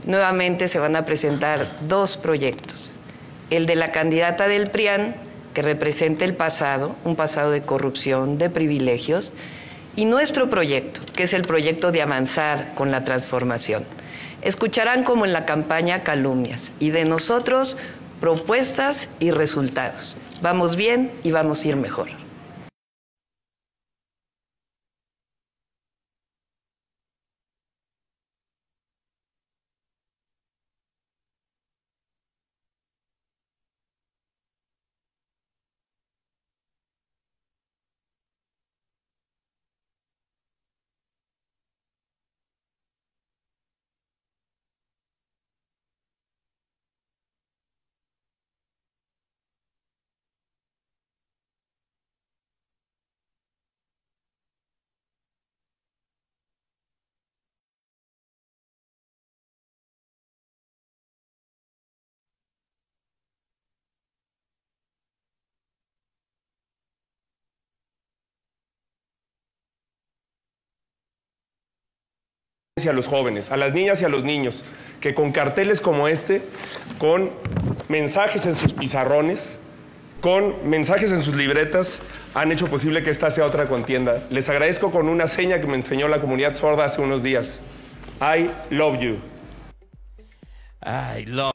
nuevamente se van a presentar dos proyectos. El de la candidata del PRIAN, que representa el pasado, un pasado de corrupción, de privilegios, y nuestro proyecto, que es el proyecto de avanzar con la transformación. Escucharán como en la campaña calumnias y de nosotros propuestas y resultados. Vamos bien y vamos a ir mejor. A los jóvenes, a las niñas y a los niños, que con carteles como este, con mensajes en sus pizarrones, con mensajes en sus libretas, han hecho posible que esta sea otra contienda. Les agradezco con una seña que me enseñó la comunidad sorda hace unos días. I love you. I love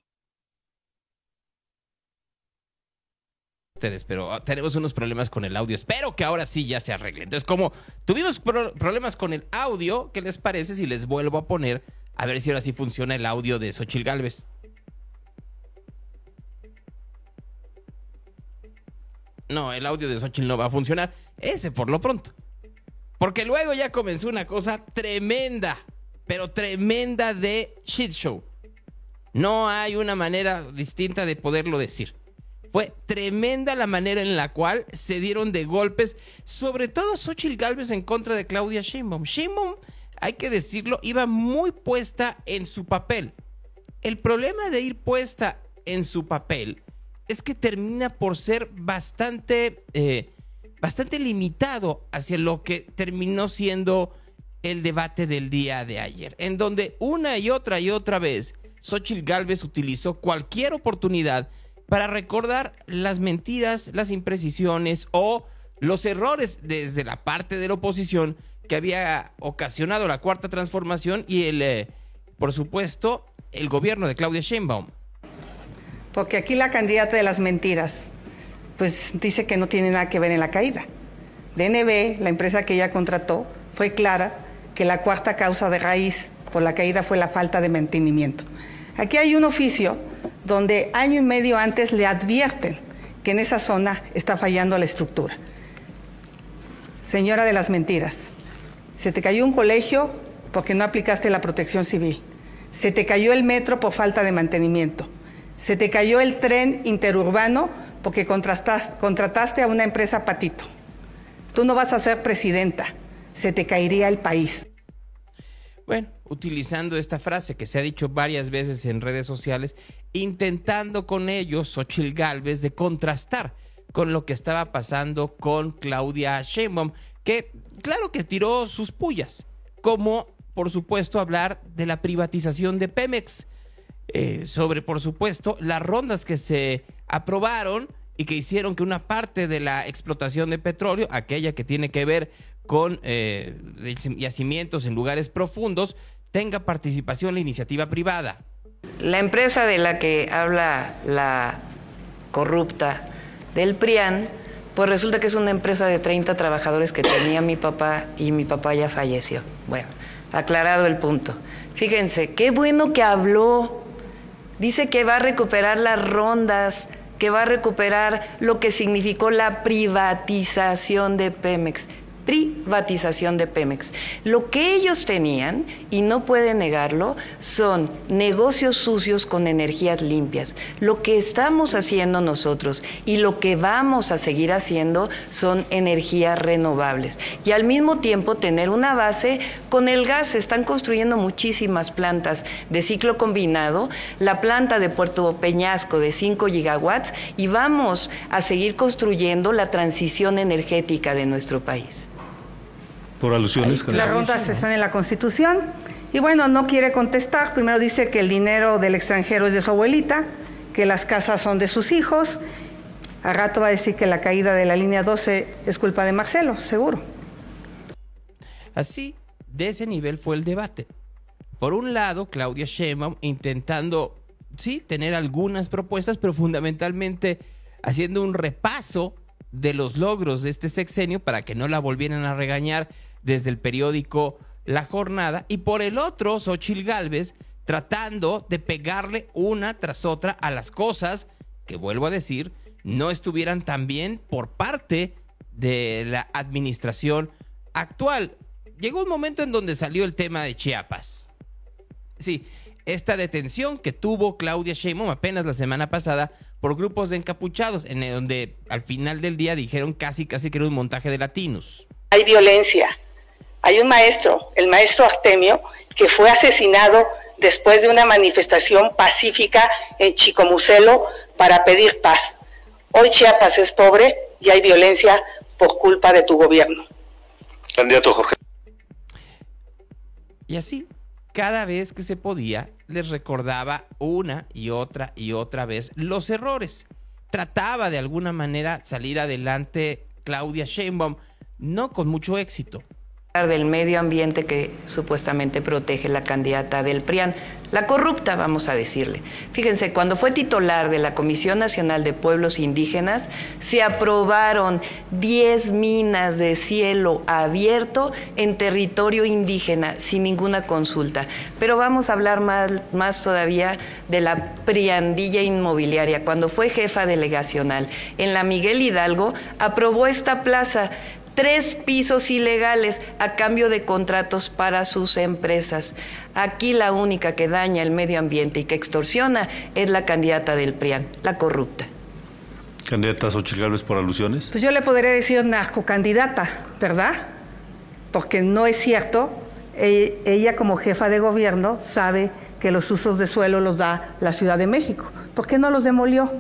ustedes, pero tenemos unos problemas con el audio. Espero que ahora sí ya se arregle. Entonces, como tuvimos problemas con el audio, ¿qué les parece si les vuelvo a poner a ver si ahora sí funciona el audio de Xóchitl Gálvez? No, el audio de Xóchitl no va a funcionar. Ese por lo pronto. Porque luego ya comenzó una cosa tremenda, pero tremenda de shit show. No hay una manera distinta de poderlo decir. Fue tremenda la manera en la cual se dieron de golpes, sobre todo Xóchitl Gálvez en contra de Claudia Sheinbaum. Sheinbaum, hay que decirlo, iba muy puesta en su papel. El problema de ir puesta en su papel es que termina por ser bastante limitado hacia lo que terminó siendo el debate del día de ayer, en donde una y otra vez Xóchitl Gálvez utilizó cualquier oportunidad para recordar las mentiras, las imprecisiones o los errores desde la parte de la oposición que había ocasionado la Cuarta Transformación y por supuesto, el gobierno de Claudia Sheinbaum. Porque aquí la candidata de las mentiras, pues dice que no tiene nada que ver en la caída. DNB, la empresa que ella contrató, fue clara que la cuarta causa de raíz por la caída fue la falta de mantenimiento. Aquí hay un oficio donde año y medio antes le advierten que en esa zona está fallando la estructura. Señora de las mentiras, se te cayó un colegio porque no aplicaste la protección civil. Se te cayó el metro por falta de mantenimiento. Se te cayó el tren interurbano porque contrataste a una empresa patito. Tú no vas a ser presidenta, se te caería el país. Bueno, utilizando esta frase que se ha dicho varias veces en redes sociales, intentando con ellos, Xóchitl Gálvez, de contrastar con lo que estaba pasando con Claudia Sheinbaum, que claro que tiró sus pullas, como por supuesto hablar de la privatización de Pemex, sobre por supuesto las rondas que se aprobaron y que hicieron que una parte de la explotación de petróleo, aquella que tiene que ver con yacimientos en lugares profundos, tenga participación la iniciativa privada. La empresa de la que habla la corrupta del PRIAN, pues resulta que es una empresa de 30 trabajadores que tenía mi papá y mi papá ya falleció. Bueno, aclarado el punto. Fíjense, qué bueno que habló. Dice que va a recuperar las rondas, que va a recuperar lo que significó la privatización de Pemex. Privatización de Pemex. Lo que ellos tenían, y no pueden negarlo, son negocios sucios con energías limpias. Lo que estamos haciendo nosotros y lo que vamos a seguir haciendo son energías renovables. Y al mismo tiempo tener una base con el gas. Se están construyendo muchísimas plantas de ciclo combinado, la planta de Puerto Peñasco de 5 gigawatts, y vamos a seguir construyendo la transición energética de nuestro país. Por alusiones. Las rondas están en la Constitución Y bueno, no quiere contestar. Primero dice que el dinero del extranjero es de su abuelita, que las casas son de sus hijos. Al rato va a decir que la caída de la línea 12 es culpa de Marcelo, seguro. Así, de ese nivel fue el debate. Por un lado, Claudia Sheinbaum intentando, sí, tener algunas propuestas, pero fundamentalmente haciendo un repaso de los logros de este sexenio para que no la volvieran a regañar desde el periódico La Jornada. Y por el otro, Xóchitl Gálvez tratando de pegarle una tras otra a las cosas que, vuelvo a decir, no estuvieran tan bien por parte de la administración actual. Llegó un momento en donde salió el tema de Chiapas. Sí, esta detención que tuvo Claudia Sheinbaum apenas la semana pasada por grupos de encapuchados, en donde al final del día dijeron casi que era un montaje de latinos. Hay violencia. Hay un maestro, el maestro Artemio, que fue asesinado después de una manifestación pacífica en Chicomucelo para pedir paz. Hoy Chiapas es pobre y hay violencia por culpa de tu gobierno. Candidato Jorge. Y así, cada vez que se podía, les recordaba una y otra vez los errores. Trataba de alguna manera salir adelante Claudia Sheinbaum, no con mucho éxito. Del medio ambiente que supuestamente protege la candidata del PRIAN, la corrupta, vamos a decirle. Fíjense, cuando fue titular de la Comisión Nacional de Pueblos Indígenas, se aprobaron 10 minas de cielo abierto en territorio indígena, sin ninguna consulta. Pero vamos a hablar más todavía de la priandilla inmobiliaria. Cuando fue jefa delegacional en la Miguel Hidalgo, aprobó esta plaza, 3 pisos ilegales a cambio de contratos para sus empresas. Aquí la única que daña el medio ambiente y que extorsiona es la candidata del PRIAN, la corrupta. Candidata Xóchitl Gálvez, por alusiones. Pues yo le podría decir narcocandidata, ¿verdad? Porque no es cierto. Ella como jefa de gobierno sabe que los usos de suelo los da la Ciudad de México. ¿Por qué no los demolió?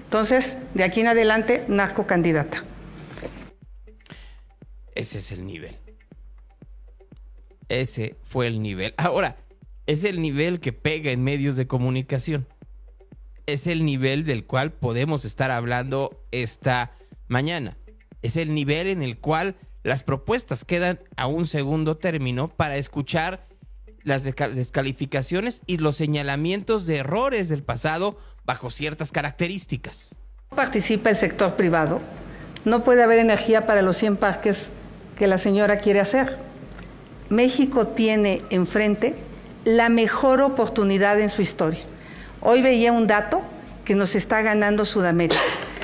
Entonces, de aquí en adelante, narcocandidata. Ese es el nivel. Ese fue el nivel. Ahora, es el nivel que pega en medios de comunicación. Es el nivel del cual podemos estar hablando esta mañana. Es el nivel en el cual las propuestas quedan a un segundo término para escuchar las descalificaciones y los señalamientos de errores del pasado bajo ciertas características. No participa el sector privado. No puede haber energía para los 100 parques que la señora quiere hacer. México tiene enfrente la mejor oportunidad en su historia. Hoy veía un dato que nos está ganando Sudamérica.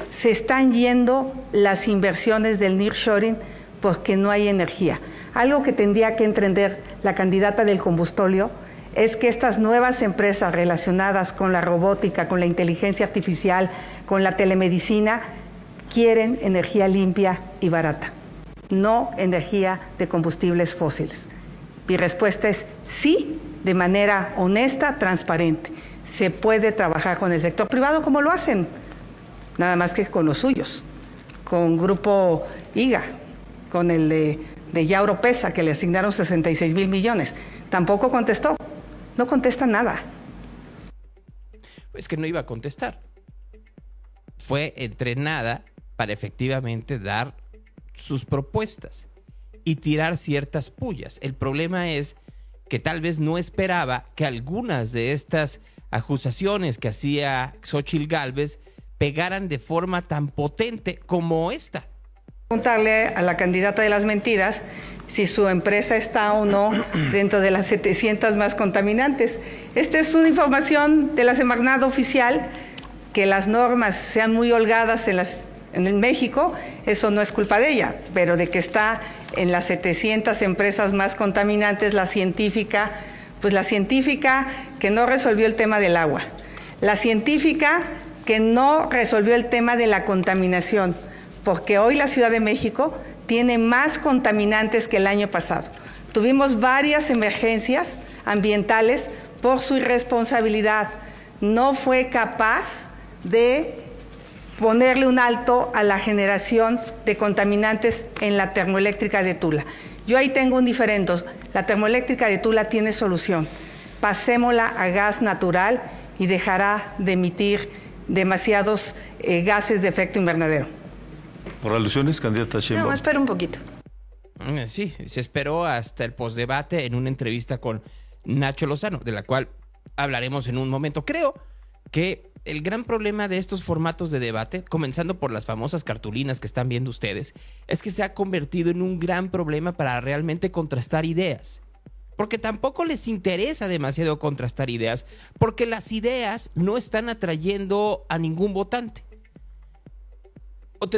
Se están yendo las inversiones del nearshoring porque no hay energía. Algo que tendría que entender la candidata del combustóleo es que estas nuevas empresas relacionadas con la robótica, con la inteligencia artificial, con la telemedicina, quieren energía limpia y barata, no energía de combustibles fósiles. Mi respuesta es sí, de manera honesta, transparente. Se puede trabajar con el sector privado como lo hacen, nada más que con los suyos, con Grupo IGA, con el de Yauro Pesa, que le asignaron 66,000 millones. Tampoco contestó, no contesta nada. Pues que no iba a contestar. Fue entrenada para efectivamente dar sus propuestas y tirar ciertas pullas. El problema es que tal vez no esperaba que algunas de estas acusaciones que hacía Xóchitl Gálvez pegaran de forma tan potente como esta. Preguntarle a la candidata de las mentiras si su empresa está o no dentro de las 700 más contaminantes. Esta es una información de la Semarnat oficial. Que las normas sean muy holgadas en México, eso no es culpa de ella, pero de que está en las 700 empresas más contaminantes, la científica que no resolvió el tema del agua, la científica que no resolvió el tema de la contaminación, porque hoy la Ciudad de México tiene más contaminantes que el año pasado. Tuvimos varias emergencias ambientales por su irresponsabilidad. No fue capaz de ponerle un alto a la generación de contaminantes en la termoeléctrica de Tula. Yo ahí tengo un diferendo. La termoeléctrica de Tula tiene solución. Pasémosla a gas natural y dejará de emitir demasiados gases de efecto invernadero. Por alusiones, candidata Sheinbaum. No, espera un poquito. Sí, se esperó hasta el postdebate en una entrevista con Nacho Lozano, de la cual hablaremos en un momento. Creo que el gran problema de estos formatos de debate, comenzando por las famosas cartulinas que están viendo ustedes, es que se ha convertido en un gran problema para realmente contrastar ideas. Porque tampoco les interesa demasiado contrastar ideas, porque las ideas no están atrayendo a ningún votante.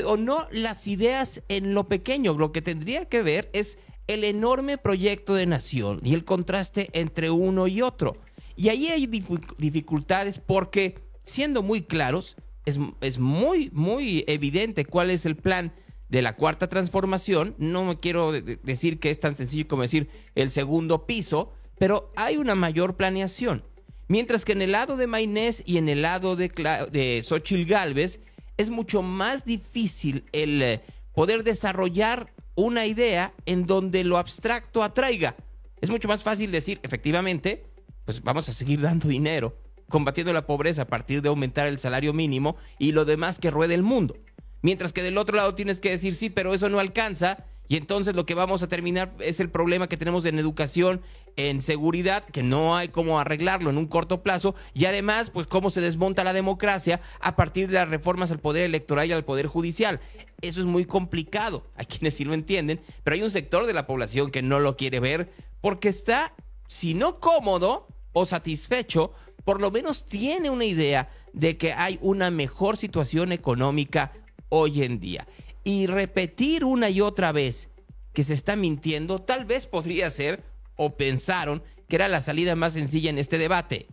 O no las ideas en lo pequeño. Lo que tendría que ver es el enorme proyecto de nación y el contraste entre uno y otro. Y ahí hay dificultades porque, siendo muy claros, es muy evidente cuál es el plan de la Cuarta Transformación. No me quiero decir que es tan sencillo como decir el segundo piso, pero hay una mayor planeación. Mientras que en el lado de Maynés y en el lado de Xóchitl Gálvez es mucho más difícil el poder desarrollar una idea en donde lo abstracto atraiga. Es mucho más fácil decir, efectivamente, pues vamos a seguir dando dinero, combatiendo la pobreza a partir de aumentar el salario mínimo y lo demás que ruede el mundo. Mientras que del otro lado tienes que decir, sí, pero eso no alcanza, y entonces lo que vamos a terminar es el problema que tenemos en educación, en seguridad, que no hay cómo arreglarlo en un corto plazo, y además, pues cómo se desmonta la democracia a partir de las reformas al poder electoral y al poder judicial. Eso es muy complicado, hay quienes sí lo entienden, pero hay un sector de la población que no lo quiere ver porque está, si no cómodo o satisfecho, por lo menos tiene una idea de que hay una mejor situación económica hoy en día. Y repetir una y otra vez que se está mintiendo, tal vez podría ser, o pensaron, que era la salida más sencilla en este debate.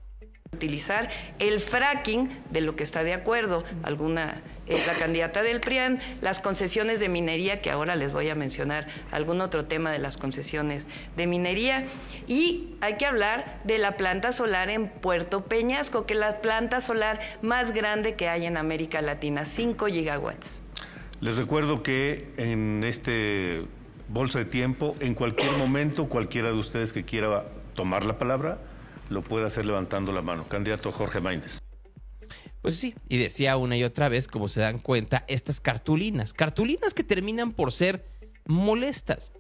Utilizar el fracking, de lo que está de acuerdo alguna es la candidata del PRIAN, las concesiones de minería, que ahora les voy a mencionar algún otro tema de las concesiones de minería, y hay que hablar de la planta solar en Puerto Peñasco, que es la planta solar más grande que hay en América Latina, 5 gigawatts. Les recuerdo que en este bolsa de tiempo, en cualquier momento, cualquiera de ustedes que quiera tomar la palabra, lo puede hacer levantando la mano. Candidato Jorge Maynés. Pues sí, y decía una y otra vez, como se dan cuenta, estas cartulinas que terminan por ser molestas,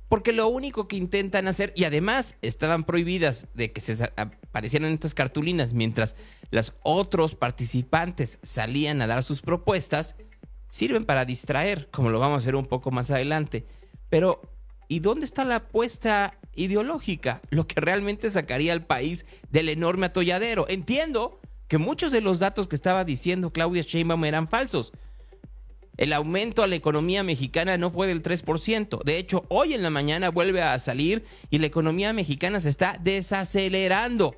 porque lo único que intentan hacer, y además estaban prohibidas de que se aparecieran estas cartulinas mientras los otros participantes salían a dar sus propuestas, sirven para distraer, como lo vamos a hacer un poco más adelante. Pero, ¿y dónde está la apuesta ideológica? Lo que realmente sacaría al país del enorme atolladero. Entiendo que muchos de los datos que estaba diciendo Claudia Sheinbaum eran falsos. El aumento a la economía mexicana no fue del 3%. De hecho, hoy en la mañana vuelve a salir y la economía mexicana se está desacelerando.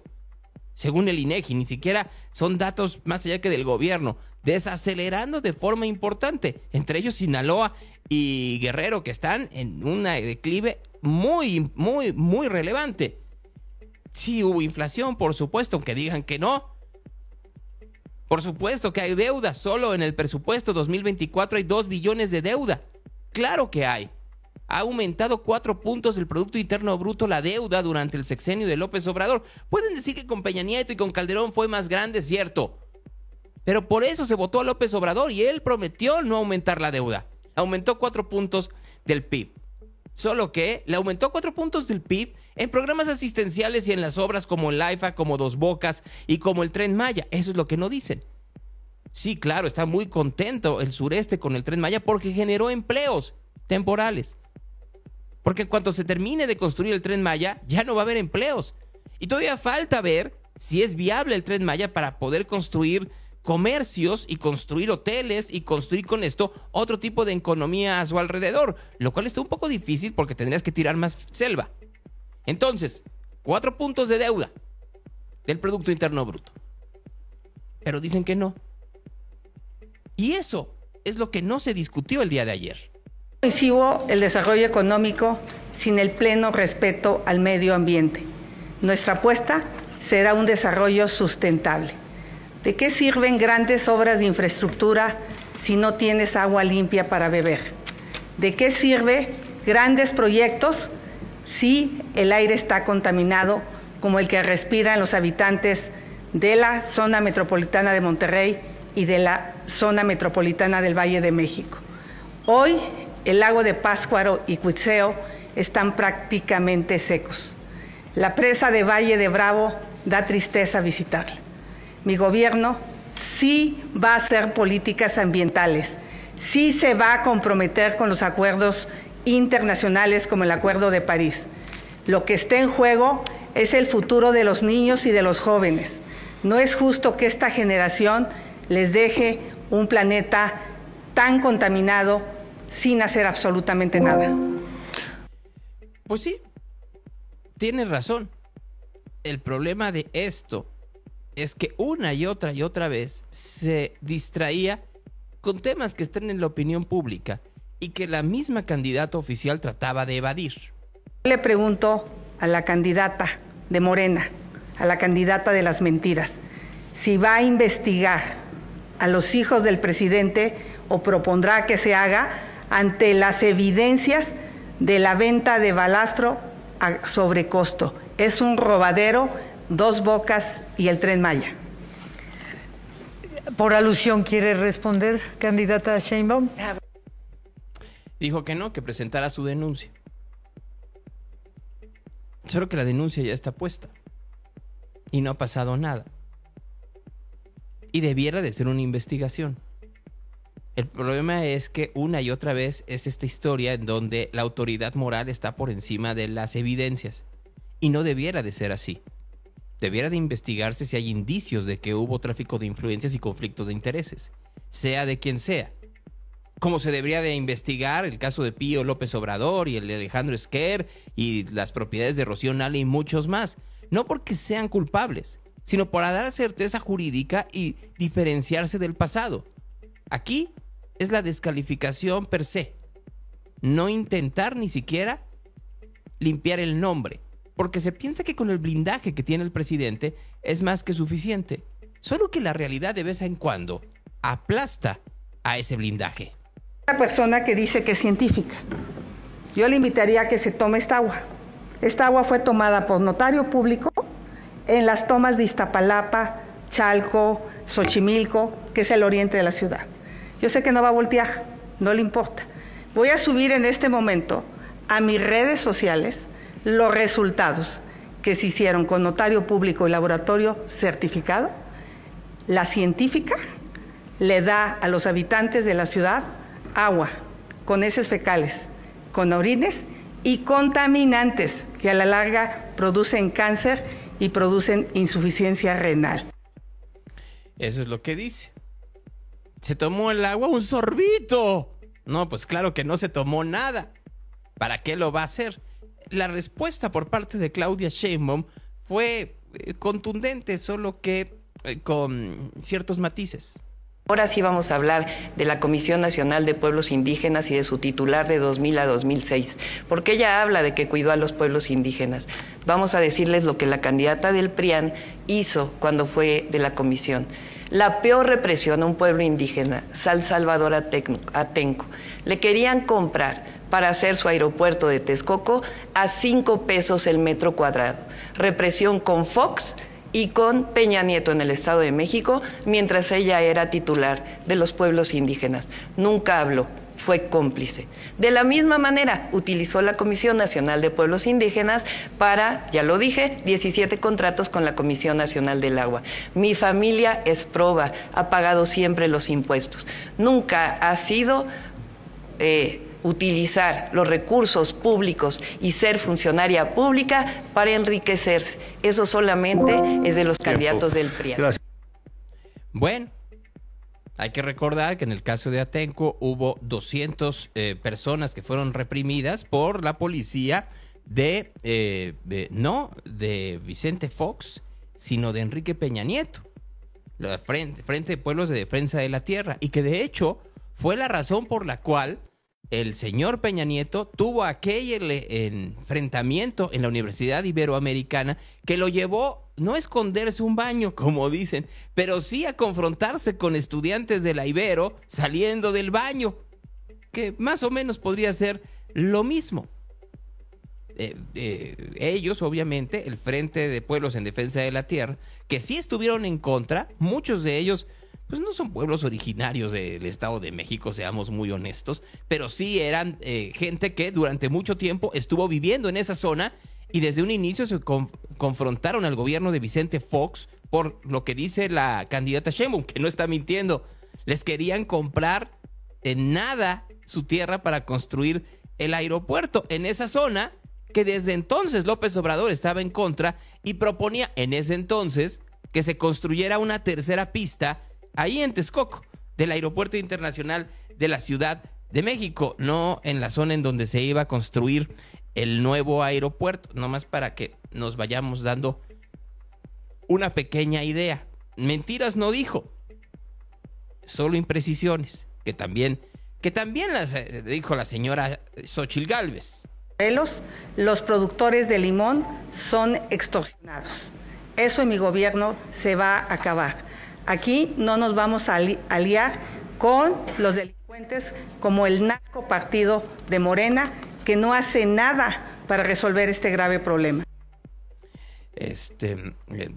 Según el INEGI, ni siquiera son datos más allá que del gobierno. Desacelerando de forma importante. Entre ellos Sinaloa y Guerrero, que están en un declive muy relevante. Sí hubo inflación, por supuesto, aunque digan que no. Por supuesto que hay deuda. Solo en el presupuesto 2024 hay 2 billones de deuda. Claro que hay. Ha aumentado 4 puntos del Producto Interno Bruto la deuda durante el sexenio de López Obrador. Pueden decir que con Peña Nieto y con Calderón fue más grande, cierto. Pero por eso se votó a López Obrador y él prometió no aumentar la deuda. Aumentó 4 puntos del PIB. Solo que le aumentó 4 puntos del PIB en programas asistenciales y en las obras como el AIFA, como Dos Bocas y como el Tren Maya. Eso es lo que no dicen. Sí, claro, está muy contento el sureste con el Tren Maya porque generó empleos temporales. Porque cuando se termine de construir el Tren Maya, ya no va a haber empleos. Y todavía falta ver si es viable el Tren Maya para poder construir comercios y construir hoteles y construir con esto otro tipo de economía a su alrededor, lo cual está un poco difícil porque tendrías que tirar más selva. Entonces, 4 puntos de deuda del Producto Interno Bruto. Pero dicen que no. Y eso es lo que no se discutió el día de ayer. Concibo el desarrollo económico sin el pleno respeto al medio ambiente. Nuestra apuesta será un desarrollo sustentable. ¿De qué sirven grandes obras de infraestructura si no tienes agua limpia para beber? ¿De qué sirve grandes proyectos Sí, el aire está contaminado, como el que respiran los habitantes de la zona metropolitana de Monterrey y de la zona metropolitana del Valle de México. Hoy, el lago de Pátzcuaro y Cuitzeo están prácticamente secos. La presa de Valle de Bravo da tristeza visitarla. Mi gobierno sí va a hacer políticas ambientales, sí se va a comprometer con los acuerdos internacionales como el Acuerdo de París. Lo que está en juego es el futuro de los niños y de los jóvenes. No es justo que esta generación les deje un planeta tan contaminado sin hacer absolutamente nada. Pues sí, tienes razón. El problema de esto es que una y otra vez se distraía con temas que están en la opinión pública y que la misma candidata oficial trataba de evadir. Le pregunto a la candidata de Morena, a la candidata de las mentiras, si va a investigar a los hijos del presidente o propondrá que se haga ante las evidencias de la venta de balastro a sobrecosto. Es un robadero, Dos Bocas y el Tren Maya. Por alusión, ¿quiere responder, candidata Sheinbaum? Dijo que no, que presentara su denuncia. Solo que la denuncia ya está puesta y no ha pasado nada. Y debiera de ser una investigación. El problema es que una y otra vez es esta historia en donde la autoridad moral está por encima de las evidencias. Y no debiera de ser así. Debiera de investigarse si hay indicios de que hubo tráfico de influencias y conflictos de intereses, sea de quien sea. Como se debería de investigar el caso de Pío López Obrador y el de Alejandro Esquer y las propiedades de Rocío Nale y muchos más. No porque sean culpables, sino para dar certeza jurídica y diferenciarse del pasado. Aquí es la descalificación per se. No intentar ni siquiera limpiar el nombre, porque se piensa que con el blindaje que tiene el presidente es más que suficiente. Solo que la realidad de vez en cuando aplasta a ese blindaje. Una persona que dice que es científica. Yo le invitaría a que se tome esta agua. Esta agua fue tomada por notario público en las tomas de Iztapalapa, Chalco, Xochimilco, que es el oriente de la ciudad. Yo sé que no va a voltear, no le importa. Voy a subir en este momento a mis redes sociales los resultados que se hicieron con notario público y laboratorio certificado. La científica le da a los habitantes de la ciudad agua con heces fecales, con orines y contaminantes que a la larga producen cáncer y producen insuficiencia renal. Eso es lo que dice. ¿Se tomó el agua? ¡Un sorbito! No, pues claro que no se tomó nada. ¿Para qué lo va a hacer? La respuesta por parte de Claudia Sheinbaum fue contundente, solo que con ciertos matices. Ahora sí vamos a hablar de la Comisión Nacional de Pueblos Indígenas y de su titular de 2000 a 2006, porque ella habla de que cuidó a los pueblos indígenas. Vamos a decirles lo que la candidata del PRIAN hizo cuando fue de la comisión. La peor represión a un pueblo indígena, San Salvador Atenco. Le querían comprar para hacer su aeropuerto de Texcoco a 5 pesos el metro cuadrado. Represión con Fox y con Peña Nieto en el Estado de México, mientras ella era titular de los pueblos indígenas. Nunca habló, fue cómplice. De la misma manera, utilizó la Comisión Nacional de Pueblos Indígenas para, ya lo dije, 17 contratos con la Comisión Nacional del Agua. Mi familia es proba, ha pagado siempre los impuestos. Nunca ha sido utilizar los recursos públicos y ser funcionaria pública para enriquecerse. Eso solamente es de los candidatos del PRIAN. Gracias. Bueno, hay que recordar que en el caso de Atenco hubo 200 personas que fueron reprimidas por la policía no de Vicente Fox, sino de Enrique Peña Nieto, la Frente de Pueblos de Defensa de la Tierra, y que de hecho fue la razón por la cual el señor Peña Nieto tuvo aquel enfrentamiento en la Universidad Iberoamericana que lo llevó no a esconderse un baño, como dicen, pero sí a confrontarse con estudiantes de la Ibero saliendo del baño, que más o menos podría ser lo mismo. ellos, obviamente, el Frente de Pueblos en Defensa de la Tierra, que sí estuvieron en contra. Muchos de ellos pues no son pueblos originarios del Estado de México, seamos muy honestos, pero sí eran gente que durante mucho tiempo estuvo viviendo en esa zona y desde un inicio se confrontaron al gobierno de Vicente Fox por lo que dice la candidata Sheinbaum, que no está mintiendo. Les querían comprar en nada su tierra para construir el aeropuerto en esa zona, que desde entonces López Obrador estaba en contra y proponía en ese entonces que se construyera una tercera pista ahí en Texcoco, del Aeropuerto Internacional de la Ciudad de México, no en la zona en donde se iba a construir el nuevo aeropuerto, nomás para que nos vayamos dando una pequeña idea. Mentiras no dijo, solo imprecisiones, que también las dijo la señora Xóchitl Gálvez. Los productores de limón son extorsionados. Eso en mi gobierno se va a acabar. Aquí no nos vamos a aliar con los delincuentes como el narco partido de Morena, que no hace nada para resolver este grave problema.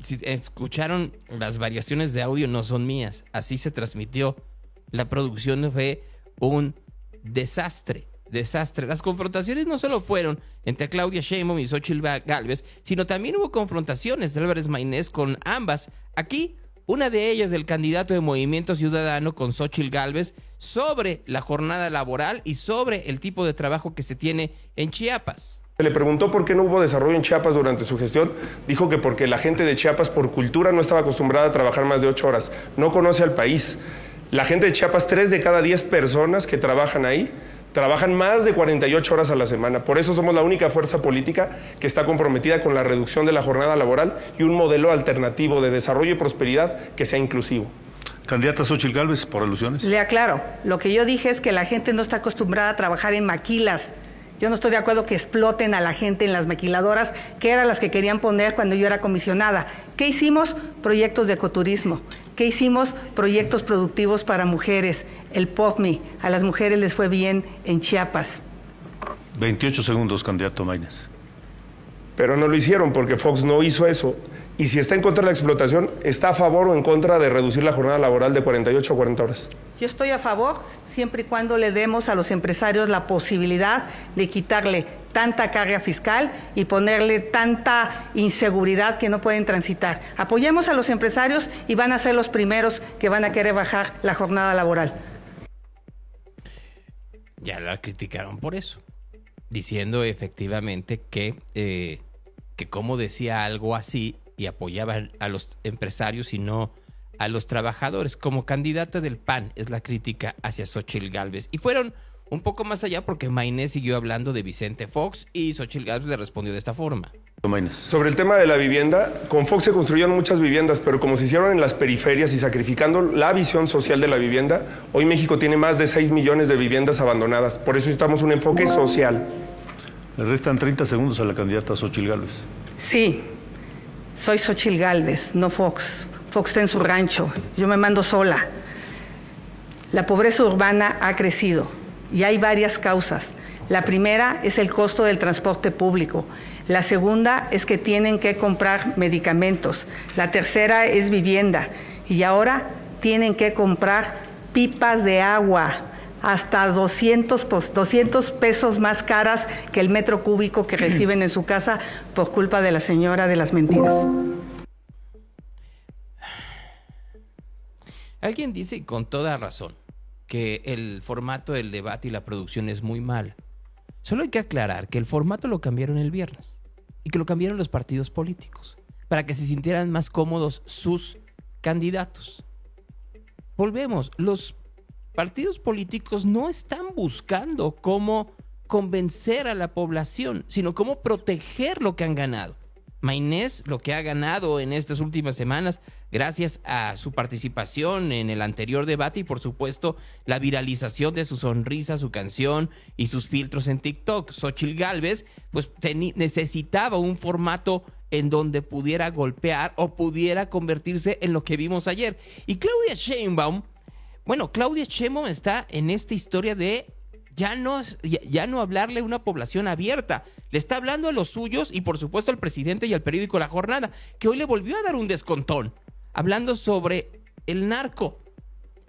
Si escucharon, las variaciones de audio no son mías, así se transmitió. La producción fue un desastre. Las confrontaciones no solo fueron entre Claudia Sheinbaum y Xóchitl Gálvez, sino también hubo confrontaciones de Álvarez Maínez con ambas. Aquí, una de ellas del candidato de Movimiento Ciudadano con Xóchitl Gálvez sobre la jornada laboral y sobre el tipo de trabajo que se tiene en Chiapas. Se le preguntó por qué no hubo desarrollo en Chiapas durante su gestión. Dijo que porque la gente de Chiapas por cultura no estaba acostumbrada a trabajar más de 8 horas. No conoce al país. La gente de Chiapas, 3 de cada 10 personas que trabajan ahí, trabajan más de 48 horas a la semana. Por eso somos la única fuerza política que está comprometida con la reducción de la jornada laboral y un modelo alternativo de desarrollo y prosperidad que sea inclusivo. Candidata Xóchitl Gálvez, por alusiones. Le aclaro, lo que yo dije es que la gente no está acostumbrada a trabajar en maquilas. Yo no estoy de acuerdo que exploten a la gente en las maquiladoras, que eran las que querían poner cuando yo era comisionada. ¿Qué hicimos? Proyectos de ecoturismo. ¿Qué hicimos? Proyectos productivos para mujeres. El POCMI, a las mujeres les fue bien en Chiapas. 28 segundos, candidato Maínez. Pero no lo hicieron porque Fox no hizo eso. Y si está en contra de la explotación, ¿está a favor o en contra de reducir la jornada laboral de 48 a 40 horas? Yo estoy a favor siempre y cuando le demos a los empresarios la posibilidad de quitarle tanta carga fiscal y ponerle tanta inseguridad que no pueden transitar. Apoyemos a los empresarios y van a ser los primeros que van a querer bajar la jornada laboral. Ya la criticaron por eso, diciendo efectivamente que como decía algo así y apoyaban a los empresarios y no a los trabajadores. Como candidata del PAN es la crítica hacia Xóchitl Gálvez. Y fueron un poco más allá porque Maínez siguió hablando de Vicente Fox y Xóchitl Gálvez le respondió de esta forma. Sobre el tema de la vivienda, con Fox se construyeron muchas viviendas, pero como se hicieron en las periferias y sacrificando la visión social de la vivienda, hoy México tiene más de 6 millones de viviendas abandonadas. Por eso necesitamos un enfoque social. Le restan 30 segundos a la candidata Xóchitl Gálvez. Sí, soy Xóchitl Gálvez, no Fox. Fox está en su rancho, yo me mando sola. La pobreza urbana ha crecido y hay varias causas. La primera es el costo del transporte público. La segunda es que tienen que comprar medicamentos. La tercera es vivienda. Y ahora tienen que comprar pipas de agua, hasta 200 pesos más caras que el metro cúbico que reciben en su casa por culpa de la señora de las mentiras. Alguien dice, y con toda razón, que el formato del debate y la producción es muy mal. Solo hay que aclarar que el formato lo cambiaron el viernes y que lo cambiaron los partidos políticos para que se sintieran más cómodos sus candidatos. Volvemos, los partidos políticos no están buscando cómo convencer a la población, sino cómo proteger lo que han ganado. Maínez, lo que ha ganado en estas últimas semanas, gracias a su participación en el anterior debate y, por supuesto, la viralización de su sonrisa, su canción y sus filtros en TikTok. Xóchitl Gálvez, pues, necesitaba un formato en donde pudiera golpear o pudiera convertirse en lo que vimos ayer. Y Claudia Sheinbaum está en esta historia de ya no hablarle a una población abierta. Le está hablando a los suyos y por supuesto al presidente y al periódico La Jornada, que hoy le volvió a dar un descontón, hablando sobre el narco.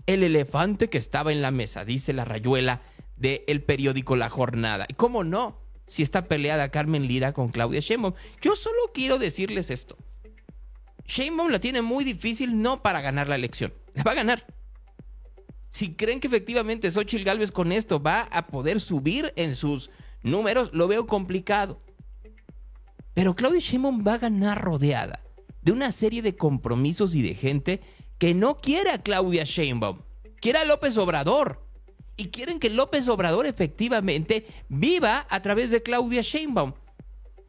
El elefante que estaba en la mesa, dice la rayuela del periódico La Jornada. ¿Y cómo no? Si está peleada Carmen Lira con Claudia Sheinbaum. Yo solo quiero decirles esto. Sheinbaum la tiene muy difícil no para ganar la elección. La va a ganar. Si creen que efectivamente Xóchitl Gálvez con esto va a poder subir en sus números, lo veo complicado. Pero Claudia Sheinbaum va a ganar rodeada de una serie de compromisos y de gente que no quiere a Claudia Sheinbaum, quiere a López Obrador. Y quieren que López Obrador efectivamente viva a través de Claudia Sheinbaum.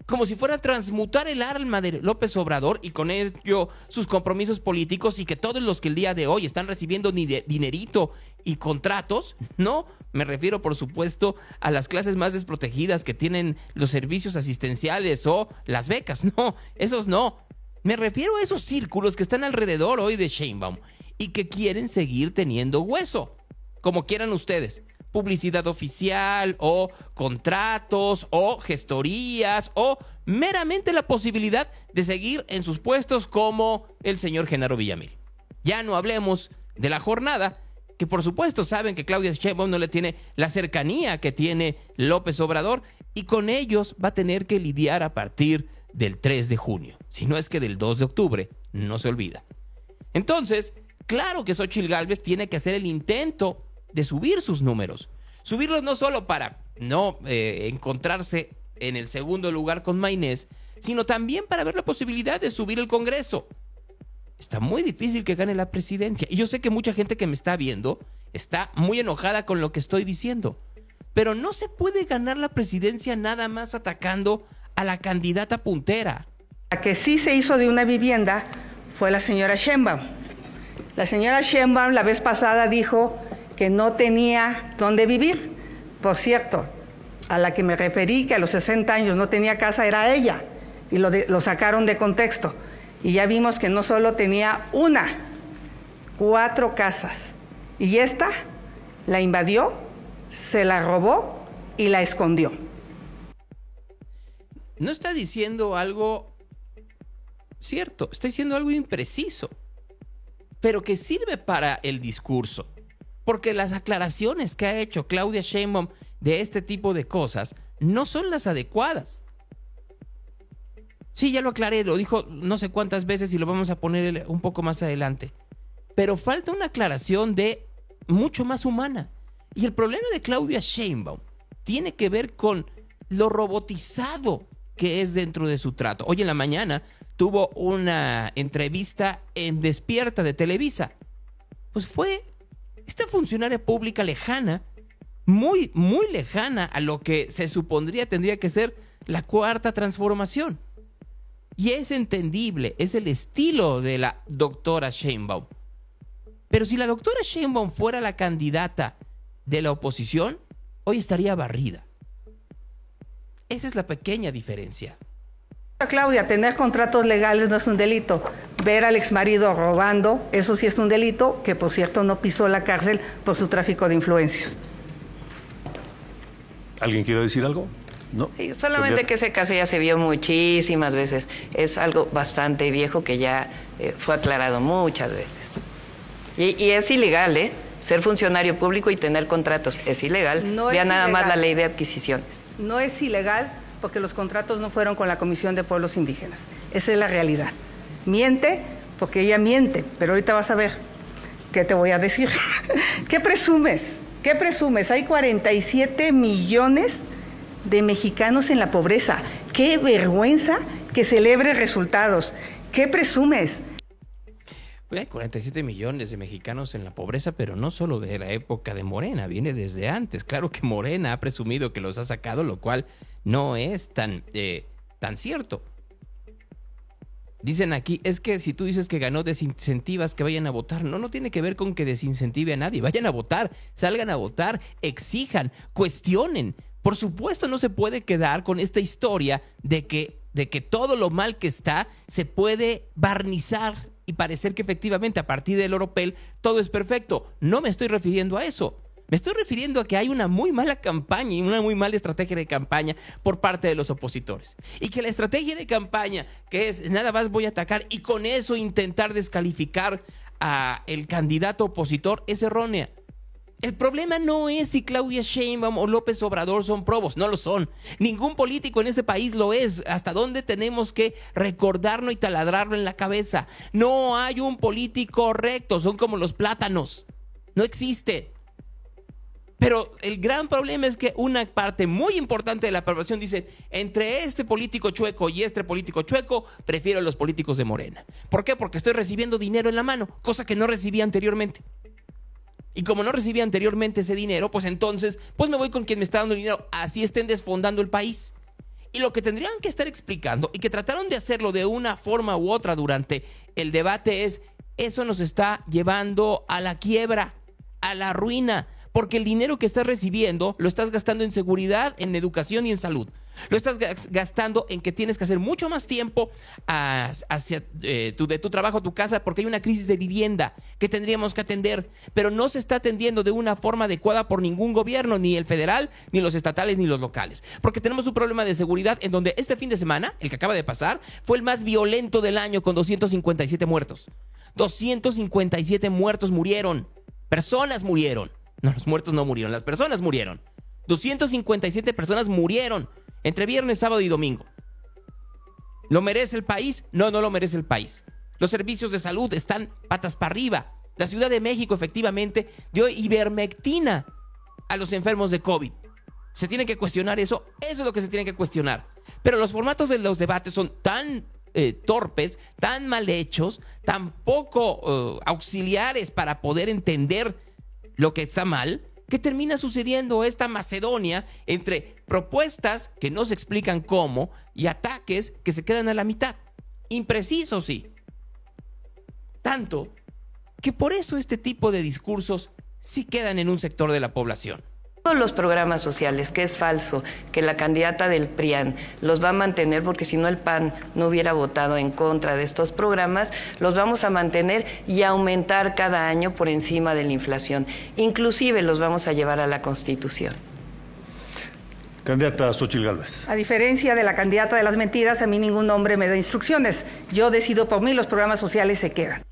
Como si fuera a transmutar el alma de López Obrador y con ello sus compromisos políticos, y que todos los que el día de hoy están recibiendo dinerito y contratos, no, me refiero por supuesto a las clases más desprotegidas que tienen los servicios asistenciales o las becas, no, esos no. Me refiero a esos círculos que están alrededor hoy de Sheinbaum y que quieren seguir teniendo hueso, como quieran ustedes. Publicidad oficial o contratos o gestorías o meramente la posibilidad de seguir en sus puestos como el señor Genaro Villamil. Ya no hablemos de La Jornada, que por supuesto saben que Claudia Sheinbaum no le tiene la cercanía que tiene López Obrador y con ellos va a tener que lidiar a partir del 3 de junio, si no es que del 2 de octubre, no se olvida. Entonces, claro que Xóchitl Gálvez tiene que hacer el intento de subir sus números. Subirlos no solo para no encontrarse en el segundo lugar con Maynés, sino también para ver la posibilidad de subir el Congreso. Está muy difícil que gane la presidencia. Y yo sé que mucha gente que me está viendo está muy enojada con lo que estoy diciendo. Pero no se puede ganar la presidencia nada más atacando a la candidata puntera. La que sí se hizo de una vivienda fue la señora Sheinbaum. La señora Sheinbaum la vez pasada dijo que no tenía dónde vivir. Por cierto, a la que me referí que a los 60 años no tenía casa era ella, y lo sacaron de contexto. Y ya vimos que no solo tenía una, 4 casas. Y esta la invadió, se la robó y la escondió. No está diciendo algo cierto, está diciendo algo impreciso, pero que sirve para el discurso. Porque las aclaraciones que ha hecho Claudia Sheinbaum de este tipo de cosas no son las adecuadas. Sí, ya lo aclaré, lo dijo no sé cuántas veces y lo vamos a poner un poco más adelante. Pero falta una aclaración de mucho más humana. Y el problema de Claudia Sheinbaum tiene que ver con lo robotizado que es dentro de su trato. Hoy en la mañana tuvo una entrevista en Despierta de Televisa. Pues fue esta funcionaria pública lejana, muy, muy lejana a lo que se supondría tendría que ser la cuarta transformación. Y es entendible, es el estilo de la doctora Sheinbaum. Pero si la doctora Sheinbaum fuera la candidata de la oposición, hoy estaría barrida. Esa es la pequeña diferencia. Claudia, tener contratos legales no es un delito. Ver al exmarido robando, eso sí es un delito, que por cierto no pisó la cárcel por su tráfico de influencias. ¿Alguien quiere decir algo? No. Sí, solamente que ese caso ya se vio muchísimas veces. Es algo bastante viejo que ya fue aclarado muchas veces. Y es ilegal, ser funcionario público y tener contratos. Es ilegal. No Vea es nada ilegal. más la ley de adquisiciones. No es ilegal porque los contratos no fueron con la Comisión de Pueblos Indígenas. Esa es la realidad. Miente porque ella miente, pero ahorita vas a ver qué te voy a decir. ¿Qué presumes? ¿Qué presumes? Hay 47 millones de mexicanos en la pobreza. ¡Qué vergüenza que celebre resultados! ¿Qué presumes? Hay 47 millones de mexicanos en la pobreza, pero no solo de la época de Morena, viene desde antes. Claro que Morena ha presumido que los ha sacado, lo cual no es tan cierto. Dicen aquí, es que si tú dices que ganó, desincentivas que vayan a votar. No tiene que ver con que desincentive a nadie. Vayan a votar, salgan a votar, exijan, cuestionen. Por supuesto no se puede quedar con esta historia de que todo lo mal que está se puede barnizar y parecer que efectivamente a partir del oropel todo es perfecto. No me estoy refiriendo a eso. Me estoy refiriendo a que hay una muy mala campaña y una muy mala estrategia de campaña por parte de los opositores. Y que la estrategia de campaña, que es nada más voy a atacar y con eso intentar descalificar a el candidato opositor, es errónea. El problema no es si Claudia Sheinbaum o López Obrador son probos, no lo son. Ningún político en este país lo es. ¿Hasta dónde tenemos que recordarlo y taladrarlo en la cabeza? No hay un político recto, son como los plátanos. No existe. Pero el gran problema es que una parte muy importante de la población dice, entre este político chueco y este político chueco, prefiero los políticos de Morena. ¿Por qué? Porque estoy recibiendo dinero en la mano, cosa que no recibía anteriormente. Y como no recibía anteriormente ese dinero, pues entonces, pues me voy con quien me está dando dinero, así estén desfondando el país. Y lo que tendrían que estar explicando, y que trataron de hacerlo de una forma u otra durante el debate, es, eso nos está llevando a la quiebra, a la ruina. Porque el dinero que estás recibiendo lo estás gastando en seguridad, en educación y en salud. Lo estás gastando en que tienes que hacer mucho más tiempo de tu trabajo a tu casa porque hay una crisis de vivienda que tendríamos que atender. Pero no se está atendiendo de una forma adecuada por ningún gobierno, ni el federal, ni los estatales, ni los locales. Porque tenemos un problema de seguridad en donde este fin de semana, el que acaba de pasar, fue el más violento del año con 257 muertos. 257 muertos murieron. Personas murieron. No, los muertos no murieron, las personas murieron. 257 personas murieron entre viernes, sábado y domingo. ¿Lo merece el país? No, no lo merece el país. Los servicios de salud están patas para arriba. La Ciudad de México efectivamente dio ivermectina a los enfermos de COVID. ¿Se tiene que cuestionar eso? Eso es lo que se tiene que cuestionar. Pero los formatos de los debates son tan torpes, tan mal hechos, tan poco auxiliares para poder entender lo que está mal, que termina sucediendo esta Macedonia entre propuestas que no se explican cómo y ataques que se quedan a la mitad. Imprecisos, sí. Tanto que por eso este tipo de discursos sí quedan en un sector de la población. Todos los programas sociales, que es falso, que la candidata del PRIAN los va a mantener, porque si no el PAN no hubiera votado en contra de estos programas, los vamos a mantener y aumentar cada año por encima de la inflación. Inclusive los vamos a llevar a la Constitución. Candidata Xóchitl Gálvez. A diferencia de la candidata de las mentiras, a mí ningún hombre me da instrucciones. Yo decido por mí, los programas sociales se quedan.